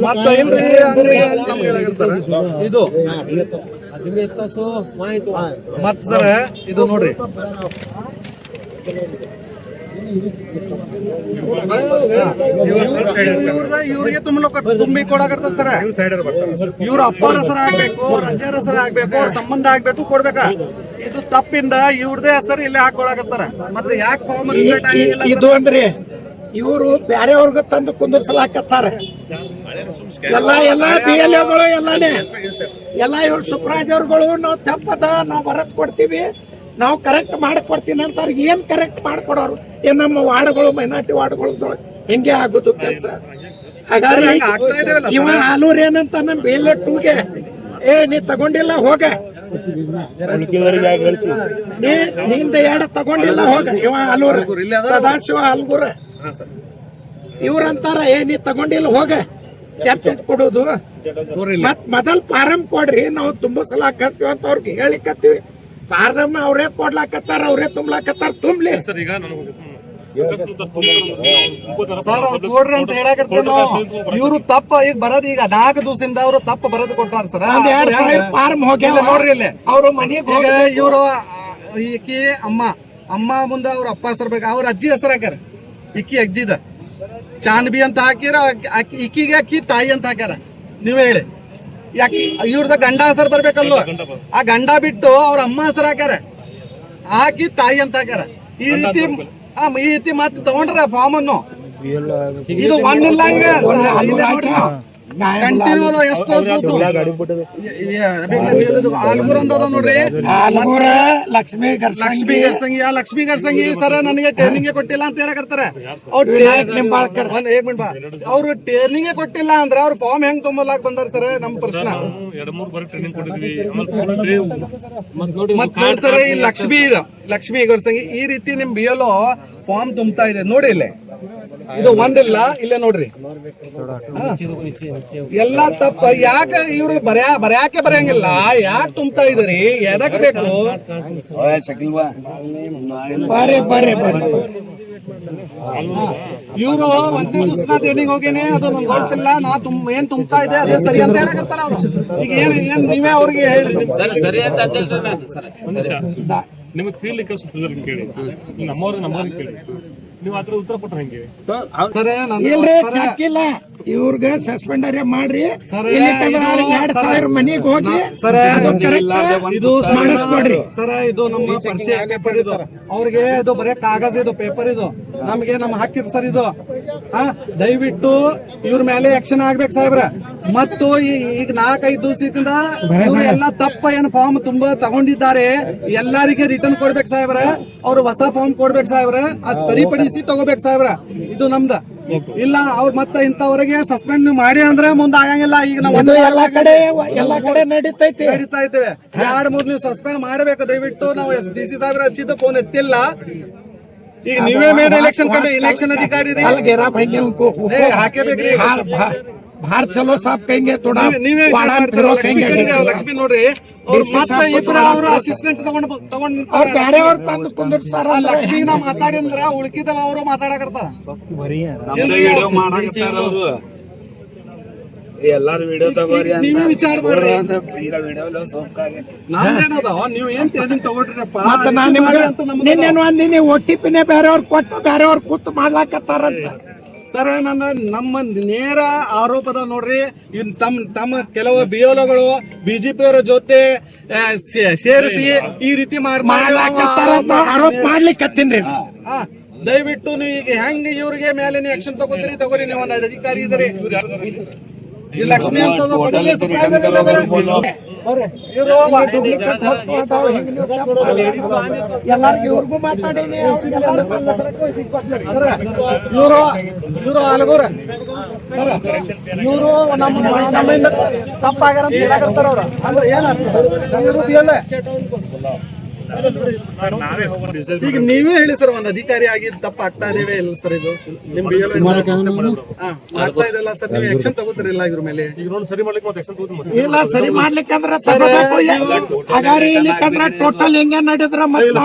ಮತ್ತೆ ಇಲ್ರಿ ಅಂದ್ರೆ ನಮ್ಗೆ ಹೇಳಿರ್ತಾರೆ ಇದು. ಮತ್ ಸರ ಇದು ನೋಡ್ರಿ, ಇವ್ರಿಗೆ ತುಂಬಿ ಕೊಡಕರ್ತಾರೆ ಸರ್. ಇವ್ರ ಅಪ್ಪರ ಹೆಸರು ಆಗ್ಬೇಕು, ಅವ್ರ ಅಜ್ಜರ ಹೆಸರು ಆಗ್ಬೇಕು, ಅವ್ರ ಸಂಬಂಧ ಆಗ್ಬೇಕು, ಕೊಡ್ಬೇಕ. ಇದು ತಪ್ಪಿಂದ ಇವ್ರದೇ ಹೆಸರು ಇಲ್ಲೇ ಹಾಕೊಳಕತ್ತಾರ. ಮತ್ತೆ ಯಾಕೆ ಫಾರ್ಮ್ ಇದು ಅಂದ್ರೆ ಇವರು ಬ್ಯಾರೆಯವ್ರಿಗ ತಂದು ಕುಂದರ್ಸಲಾಕತ್ತಾರ. ಎಲ್ಲ BLOಗಳು ಎಲ್ಲಾನೇ ಎಲ್ಲ ಇವ್ರ ಸೂಪರ್ವೈಸರ್ಗಳು ನಾವು ತಪ್ಪದ ನಾವು ಬರತ್ ಕೊಡ್ತೀವಿ, ನಾವು ಕರೆಕ್ಟ್ ಮಾಡ್ಕೊಡ್ತೀನಿ ಅಂತ. ಏನ್ ಕರೆಕ್ಟ್ ಮಾಡ್ಕೊಡೋರು? ಏನ್ ನಮ್ಮ ವಾರ್ಡ್ಗಳು ಮೈನಾರಿಟಿ ವಾರ್ಡ್ಗಳು ಹಿಂಗೆ ಆಗುದು ಕೆಲಸ. ಹಾಗಾದ್ರೆ ಇವ ಆಲೂರ್ ಏನಂತ ನಮ್ BL2ಗೆ ನೀ ತಗೊಂಡಿಲ್ಲ ಹೋಗ, ನಿಂದ 2 ತಗೊಂಡಿಲ್ಲ ಹೋಗ. ಇವ ಆಲೂರ್ ಸದಾಶಿವ ಆಲ್ಗೂರ್ ಇವ್ರಂತಾರ ನೀ ತಗೊಂಡಿಲ್ಲ ಹೋಗ ಚರ್ಚೆ ಕೊಡೋದು. ಮತ್ ಮೊದಲ್ ಫಾರಂ ಕೊಡ್ರಿ, ನಾವು ತುಂಬಿಸಲಾಕತ್ತೀವಿ ಅಂತ ಅವ್ರಿಗೆ ಹೇಳಿಕತ್ತೀವಿ. ಫಾರಂ ಅವ್ರೇ ಕೊಡ್ಲಾಕತ್ತಾರ, ಅವ್ರೇ ತುಂಬ್ಲಾಕತ್ತಾರ, ತುಂಬ್ಲಿ. ನೋಡ್ರಿ ಅಂತ ಹೇಳಕತ್ತೀವಿ ನಾವು. ಇವ್ರು ತಪ್ಪ ಈಗ ಬರೋದು ಈಗ 4 ದಿವಸದಿಂದ ಅವ್ರು ತಪ್ಪ ಬರೋದು ಕೊಟ್ಟಾರ ಸರ್. 2,000 ಫಾರ್ಮ್ ಹೋಗಿಲ್ಲ ನೋಡ್ರಿ ಇಲ್ಲಿ ಅವ್ರ ಮನೆಗೆ. ಈಗ ಇವ್ರು ಈಕಿ ಅಮ್ಮ ಮುಂದೆ ಅವ್ರ ಅಪ್ಪ ಹೆಸರು ಬೇಕು, ಅವ್ರ ಅಜ್ಜಿ ಹೆಸರು ಹಾಕ್ಯಾರ. ಇಕ್ಕಿ ಅಜ್ಜಿದ ಚಾನ್ಬಿ ಅಂತ ಹಾಕಿರ, ಇಕ್ಕಿಗೆ ಅಕ್ಕಿ ತಾಯಿ ಅಂತ ಹಾಕ್ಯಾರ. ನೀವ್ ಹೇಳಿ ಯಾಕೆ ಇವ್ರದ ಗಂಡ ಹೆಸರು ಬರ್ಬೇಕಲ್ವ? ಆ ಗಂಡ ಬಿಟ್ಟು ಅವ್ರ ಅಮ್ಮ ಹೆಸರು ಹಾಕ್ಯಾರ, ಹಾಕಿ ತಾಯಿ ಅಂತ ಹಾಕ್ಯಾರ. ಈ ರೀತಿ ಮತ್ತೆ ತಗೊಂಡ್ರ ಫಾರ್ಮ್ ಅನ್ನು ಇದು ಒಂದಿಲ್ಲ ಕಂಟಿನ್ಯೂ ಎಷ್ಟು ಆಲ್ಗೂರ್ ಅಂದವ್ರ ನೋಡ್ರಿ, ಲಕ್ಷ್ಮೀ ಲಕ್ಷ್ಮೀ ಗಡ್ಸಂಗಿ ಸರ್ ನನಗೆ ಟ್ರೈನಿಂಗ್ ಕೊಟ್ಟಿಲ್ಲ ಅಂತ ಹೇಳಕರ್ತಾರೆ. ಅವ್ರು ಟ್ರೈನಿಂಗ್ ಕೊಟ್ಟಿಲ್ಲ ಅಂದ್ರೆ ಅವ್ರ ಫಾರ್ಮ್ ಹೆಂಗ್ ತುಂಬಲಾಕ್ ಬಂದಾರ ಸರ್? ನಮ್ ಪ್ರಶ್ನೆ. ಮತ್ ನೋಡ್ತಾರೆ ಈ ಲಕ್ಷ್ಮೀ ಗಡ್ಸಂಗಿ ಈ ರೀತಿ ನಿಮ್ BLO ಫಾರ್ಮ್ ತುಂಬತಾ ಇದೆ ನೋಡಿ. ಇಲ್ಲೇ ಇದು ಒಂದಿಲ್ಲ, ಇಲ್ಲೇ ನೋಡ್ರಿ ಎಲ್ಲ ತಪ್ಪ. ಯಾಕೆ ಇವ್ರು ಬರ್ಯಾಕೆ ಬರೆಯಂಗಿಲ್ಲ? ಯಾಕೆ ತುಂಬ್ತಾ ಇದೀರಿ? ಎದಕ್ ಬೇಕು? ಇವ್ರು ಒಂದೇ ದಿವಸ ಟ್ರೈನಿಂಗ್ ಹೋಗೇನೆ, ಅದು ನಮ್ಗೆ ಗೊತ್ತಿಲ್ಲ, ನಾ ಏನ್ ತುಂಬ್ತಾ ಇದೆ ಅದೇ ಸರಿ ಅಂತ ಹೇಳಕರ್ತಾರ ಅವ್ರು. ಈಗ ಏನ್ ನೀವೇ ಅವ್ರಿಗೆ ಹೇಳಿ ಸರಿ ಅಂತ ಅಧ್ಯಕ್ಷ ನಿಮಗೆ ಫೀಲ್ಡ್ ಕೇಳಿ, ನಮ್ಮವ್ರ ಕೇಳಿ, ನೀವು ಅದ್ರ ಉತ್ತರ ಕೊಟ್ರೆ ಹೆಂಗೆ? ಇಲ್ರಿ ಚಕ್ಕಿಲ್ಲ, ಇವ್ರಿಗೆ ಸಸ್ಪೆಂಡರ್ ಮಾಡ್ರಿ. 2,000 ಮನಿಗ್ ಹೋಗಿ ಮಾಡಿಸ್ಕೊಡ್ರಿ ಸರ್. ಇದು ನಮ್ಮ ಪರಿಚಯ ಪೇಪರ್ ಇದು, ಅವ್ರಿಗೆ ಇದು ಬರೀ ಕಾಗಜ ಇದು ಪೇಪರ್ ಇದು, ನಮ್ಗೆ ನಮ್ಮ ಹಾಕಿದ್ ಸರ್ ಇದು. ದಯವಿಟ್ಟು ಇವ್ರ ಮೇಲೆ ಆಕ್ಷನ್ ಆಗ್ಬೇಕು ಸಾಹೇಬ್ರ. ಮತ್ತು ಈಗ 4-5 ದಿವಸದಿಂದ ಇವ್ರು ಎಲ್ಲ ತಪ್ಪ ಏನು ಫಾರ್ಮ್ ತುಂಬಾ ತಗೊಂಡಿದ್ದಾರೆ, ಎಲ್ಲರಿಗೆ ರಿಟರ್ನ್ ಕೊಡ್ಬೇಕು ಸಾಹೇಬ್ರ. ಅವ್ರು ಹೊಸ ಫಾರ್ಮ್ ಕೊಡ್ಬೇಕು ಸಾಹೇಬ್ರ, ಅದ್ ಸರಿಪಡಿಸಿ ತಗೋಬೇಕು ಸಾಹೇಬ್ರ. ಇದು ನಮ್ದ ಇಲ್ಲ. ಅವ್ರು ಮತ್ತೆ ಇಂಥವ್ರಿಗೆ ಸಸ್ಪೆಂಡ್ ಮಾಡಿ ಅಂದ್ರೆ ಮುಂದೆ ಆಗಂಗಿಲ್ಲ. ಈಗ ನಾವು ಎಲ್ಲಾ ಕಡೆ ನಡೀತಾ ಇದ್ದೇವೆ. 2-3 ನೀವು ಸಸ್ಪೆಂಡ್ ಮಾಡಬೇಕು ದಯವಿಟ್ಟು. ನಾವು DC ಸಾಹೇಬ್ರ ಹಚ್ಚಿದ್ದು ಫೋನ್ ಎತ್ತಿಲ್ಲ. ಈಗ ನೀವೇ ಮೇಲೆ ಇಲೆಕ್ಷನ್ ಅಧಿಕಾರಿ ಹಾಕೇಬೇಕ್ರಿ. ಭಾಳ ಚಲೋ ಸಾಪ್ ಕೈಂಗೆ ನೀವೇ ಲಕ್ಷ್ಮಿ ನೋಡ್ರಿ, ಅವ್ರು ಮತ್ತೆ ಇಬ್ರು ಅವ್ರ ಅಸಿಸ್ಟೆಂಟ್ ತಗೊಂಡ್ ಬೇರೆಯವ್ರು ತಂದು ಕುಂದಿರ್ತಾರ. ಲಕ್ಷ್ಮಿ ನಾ ಮಾತಾಡಿ ಅಂದ್ರ ಉಳ್ಕಿದ ಅವರು ಮಾತಾಡಕರ್ತಾರ. ಎಲ್ಲಾರು ವಿಡಿಯೋ ತಗೋರಿ ನೀವೇ ವಿಚಾರ ಮಾಡ್ರಿ. ನಮ್ದೇನದ ನೀವು ಏನ್ ಟ್ರೈನಿಂಗ್ ತಗೊಳ್ರಿಪ್ಪ. ನಿನ್ನೇನು ಅಂದಿನಿ OTP ಬೇರೆಯವ್ರು ಕೊಟ್ಟು ಬೇರೆಯವ್ರು ಕೂತು ಮಾಡ್ಲಾಕತ್ತಾರಂತ ಸರ್. ನಮ್ಮ ನೇರ ಆರೋಪದ ನೋಡ್ರಿ, ತಮ್ಮ ಕೆಲವು BLOಗಳು BJP ಅವರ ಜೊತೆ ಸೇರಿಸಿ ಈ ರೀತಿ ಆರೋಪ ಮಾಡ್ಲಿಕ್ಕೆ ದಯವಿಟ್ಟು ನೀವು ಈಗ ಹೆಂಗ್ ಇವ್ರಿಗೆ ಮೇಲೆ ನೀವು ಆಕ್ಷನ್ ತಗೋರಿ ನೀವು ಒಂದು ಅಧಿಕಾರಿ ಇದ್ರಿ. ಲಕ್ಷ್ಮಿ ಅಂತ ಇವ್ರಿಗೂ ಮಾತಾಡೀನಿ. ಇವರು ಆಲ್ಗೂರ್ ಇವರು ನಮ್ಮಿಂದ ತಪ್ಪಾಗ್ಯಾರ ಅಂತ ಹೇಳಕರ್ತಾರ ಅವ್ರ. ಅಂದ್ರೆ ಏನ ಈಗ ನೀವೇ ಹೇಳಿ ಸರ್, ಒಂದು ಅಧಿಕಾರಿ ಆಗಿ ತಪ್ಪ ಆಗ್ತಾ ಇದೇವೆ ಇಲ್ಲ ಸರ್? ಇದು ನಿಮ್ ಆಗ್ತಾ ಇದೆಲ್ಲ ಸರ್, ನೀವು ಆಕ್ಷನ್ ತಗೋತಿರಿಲ್ಲ ಇದ್ರ ಮೇಲೆ? ಈಗ ನೋಡಿ ಸರಿ ಮಾಡ್ಲಿಕ್ಕೆ ಇಲ್ಲ, ಸರಿ ಮಾಡ್ಲಿಕ್ಕಂದ್ರ ಅಗಾರಿ ಇಲ್ಲಿಕಂದ್ರ ಟೋಟಲ್ ಹೆಂಗ ನಡೆದ್ರ ಮತ್ತೆ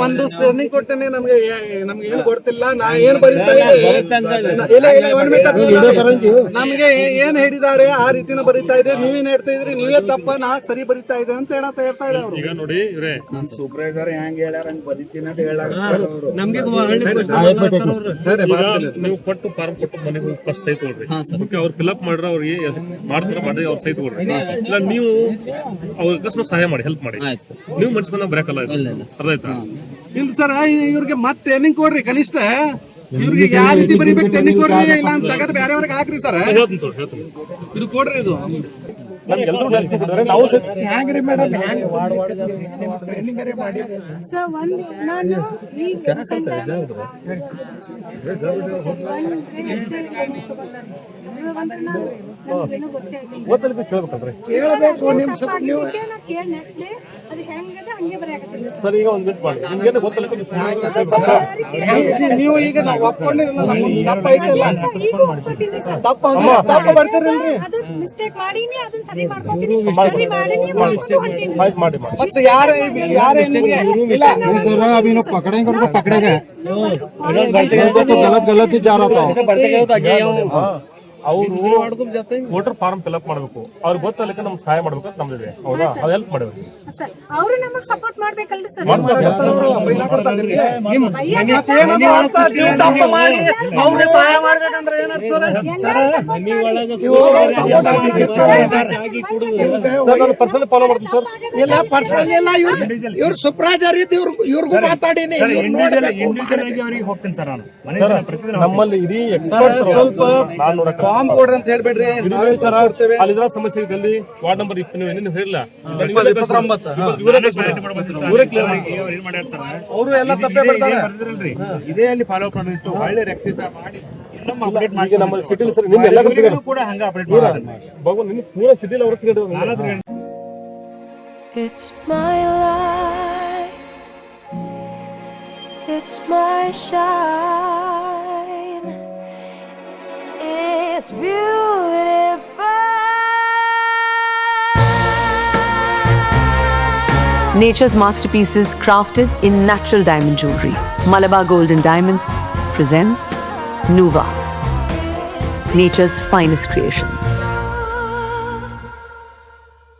ಒಂದು ಟ್ರೈನಿಂಗ್ ಕೊಟ್ಟೇನೆ, ನಮ್ಗೆ ಏನ್ ಕೊಡ್ತಿಲ್ಲ. ನಾ ಏನ್ ಬರೀತಾ ನಮ್ಗೆ ಏನ್ ಹೇಳಿದ್ದಾರೆ ಆ ರೀತಿನ ಬರೀತಾ ಇದೆ. ನೀವೇನ್ ಹೇಳ್ತಾ ಇದ್ರಿ, ನೀವೇ ತಪ್ಪ, ನಾ ಸರಿ ಬರೀತಾ ಇದ್ರೆ ಅಂತ ಹೇಳ್ತಾ ಇದ್ದಾರೆ ಅವ್ರು. ಈಗ ನೋಡಿ ಸೂಪರ್ವೈಸರ್ ಹೆಂಗ್ ಹೇಳ್ಯಾರ ಹಂಗ್ ಬರೀತೀನಿ ಅಂತ ಹೇಳ ನಮ್ಗೆ ನೀವು ಕೊಟ್ಟು ಫಾರ್ಮ್ ಕೊಟ್ಟು ಮನೆಗೆ ಫಸ್ಟ್ ಸೈ ತಗೊಳ್ರಿ. ಅವ್ರು ಫಿಲ್ಅಪ್ ಮಾಡ್ರ ಅವ್ರಿಗೆ ಮಾಡ್ತಾರೆ ಅವ್ರ ಸೈ ತಗೊಳ್ರಿ. ಇಲ್ಲ ನೀವು ಅವ್ರ ಅಕಸ್ಮಾತ್ ಸಹಾಯ ಮಾಡಿ, ಹೆಲ್ಪ್ ಮಾಡಿ. ನೀವು ಮನ್ಸಿಗೆ ಬರಕಲ್ಲ, ಅರ್ಥ ಆಯ್ತಾ? ಇಲ್ಲ ಸರ್, ಇವ್ರಿಗೆ ಮತ್ತೆ ಟ್ರೈನಿಂಗ್ ಕೊಡ್ರಿ ಕನಿಷ್ಠ. ಇವ್ರಿಗೆ ಯಾವ ರೀತಿ ಬರೀಬೇಕು ಟ್ರೈನಿಂಗ್ ಕೊಡ್ರಿ, ಇಲ್ಲ ಅಂತ ತಗದ್ ಬೇರೆಯವ್ರಿಗೆ ಹಾಕ್ರಿ ಸರ್. ಇದು ಕೊಡ್ರಿ, ಇದು ಹ್ಯಾಂಗ್ರಿ ಮೇಡಮ್? ಸರ್ ನಾನು ಕೇಳಬೇಕು ನಿಮ್ ಸರ್. ಈಗ ಒಂದ್ ಬಿಟ್ ಮಾಡಿ, ನಿಮ್ಗೆ ಗೊತ್ತಲ್ಲ ನೀವು ಈಗ ನಾವು ಒಪ್ಕೊಂಡಿರಲ್ಲ, ತಪ್ಪ ಐತಲ್ಲ, ತಪ್ಪ ಬರ್ತೀರಲ್ರಿ. ಮಿಸ್ಟೇಕ್ ಮಾಡೀನಿ, ಅದನ್ನ ಸರಿ ಮಾಡ್ಕೊತೀನಿ, ಸರಿ ಮಾಡೀನಿ, ಮಾಡ್ಕೊಂಡು ಹೊಂಟೀನಿ. ಮತ್ತೆ ಯಾರೇ ಇಲ್ಲ अभी लोग पकड़ेंगे उनको पकड़ेंगे गलत गलत ही जा रहा था ಅವರು ವೋಟರ್ ಫಾರ್ಮ್ ಫಿಲ್ಅಪ್ ಮಾಡಬೇಕು, ಅವ್ರಿಗೆ ಗೊತ್ತಲ್ಲಕ್ಕೆ ನಮ್ಗೆ ಸಹಾಯ ಮಾಡ್ಬೇಕು ಅಂತ ನಮ್ದಿದೆ. ಹೌದಾ? ಅದು ಹೆಲ್ಪ್ ಮಾಡಬೇಕು. ಸರ್ ಅವರು ನಮಗ್ ಸಪೋರ್ಟ್ ಮಾಡ್ಬೇಕಲ್ರಿ ಸರ್. ಅವ್ರಿಗೆ ಸಹಾಯ ಮಾಡ್ಬೇಕಂದ್ರೆ ಏನಾಗ್ತದೆ? ಪರ್ಸನಲ್ ಫಾಲೋ ಮಾಡ್ತೀನಿ ಸರ್. ಇಲ್ಲ ಪರ್ಸನಲ್ ಇಲ್ಲ, ಇವ್ರು ಸುಪ್ರಾಜ್ ಅರಿತ್ ಇವ್ರಿಗೂ ಮಾತಾಡೀನಿ. ಅವರಿಗೆ ಹೋಗ್ತೀನಿ ಸರ್ ನಾನು ನಮ್ಮಲ್ಲಿ ಇಡೀ ಸ್ವಲ್ಪ ಫಾರ್ಮ್ ಕೊಡ್ರಿ ಅಂತ ಹೇಳ್ಬೇಡ್ರಿ, ನಾವೇ ಕೊಡ್ತೇವೆ. ಅಲ್ಲಿದ್ರ ಸಮಸ್ಯೆ ಇದ್ದಲ್ಲಿ ವಾರ್ಡ್ ನಂಬರ್ 20 ನೀವು ಹೇಳಿಲ್ಲ, 29 ಅವರು ಎಲ್ಲ ತಪ್ಪೇ ಬರ್ತಾರೆ. ಇದೇ ಅಲ್ಲಿ ಫಾಲೋ ಅಪ್ ಮಾಡಿತ್ತು, ಒಳ್ಳೆ ರೆಕ್ಟಿಫೈ ಮಾಡಿ ಅಪ್ಡೇಟ್ ಮಾಡಿ ನಮ್ಮ ಸಿಟಿಲಿ ಸರ್ ನಿಮ್ಗೆ ಎಲ್ಲ ಕೂಡ ಹಂಗ ಅಪ್ಡೇಟ್ ಮಾಡಿ ಬಾಬು ನಿನ್ನ ಪೂರ ಸಿಟಿಲಿ ಅವ್ರ It's my light, it's my shine, it's beautiful. Nature's masterpieces crafted in natural diamond jewelry. Malabar Gold and Diamonds presents Nuva, nature's finest creations.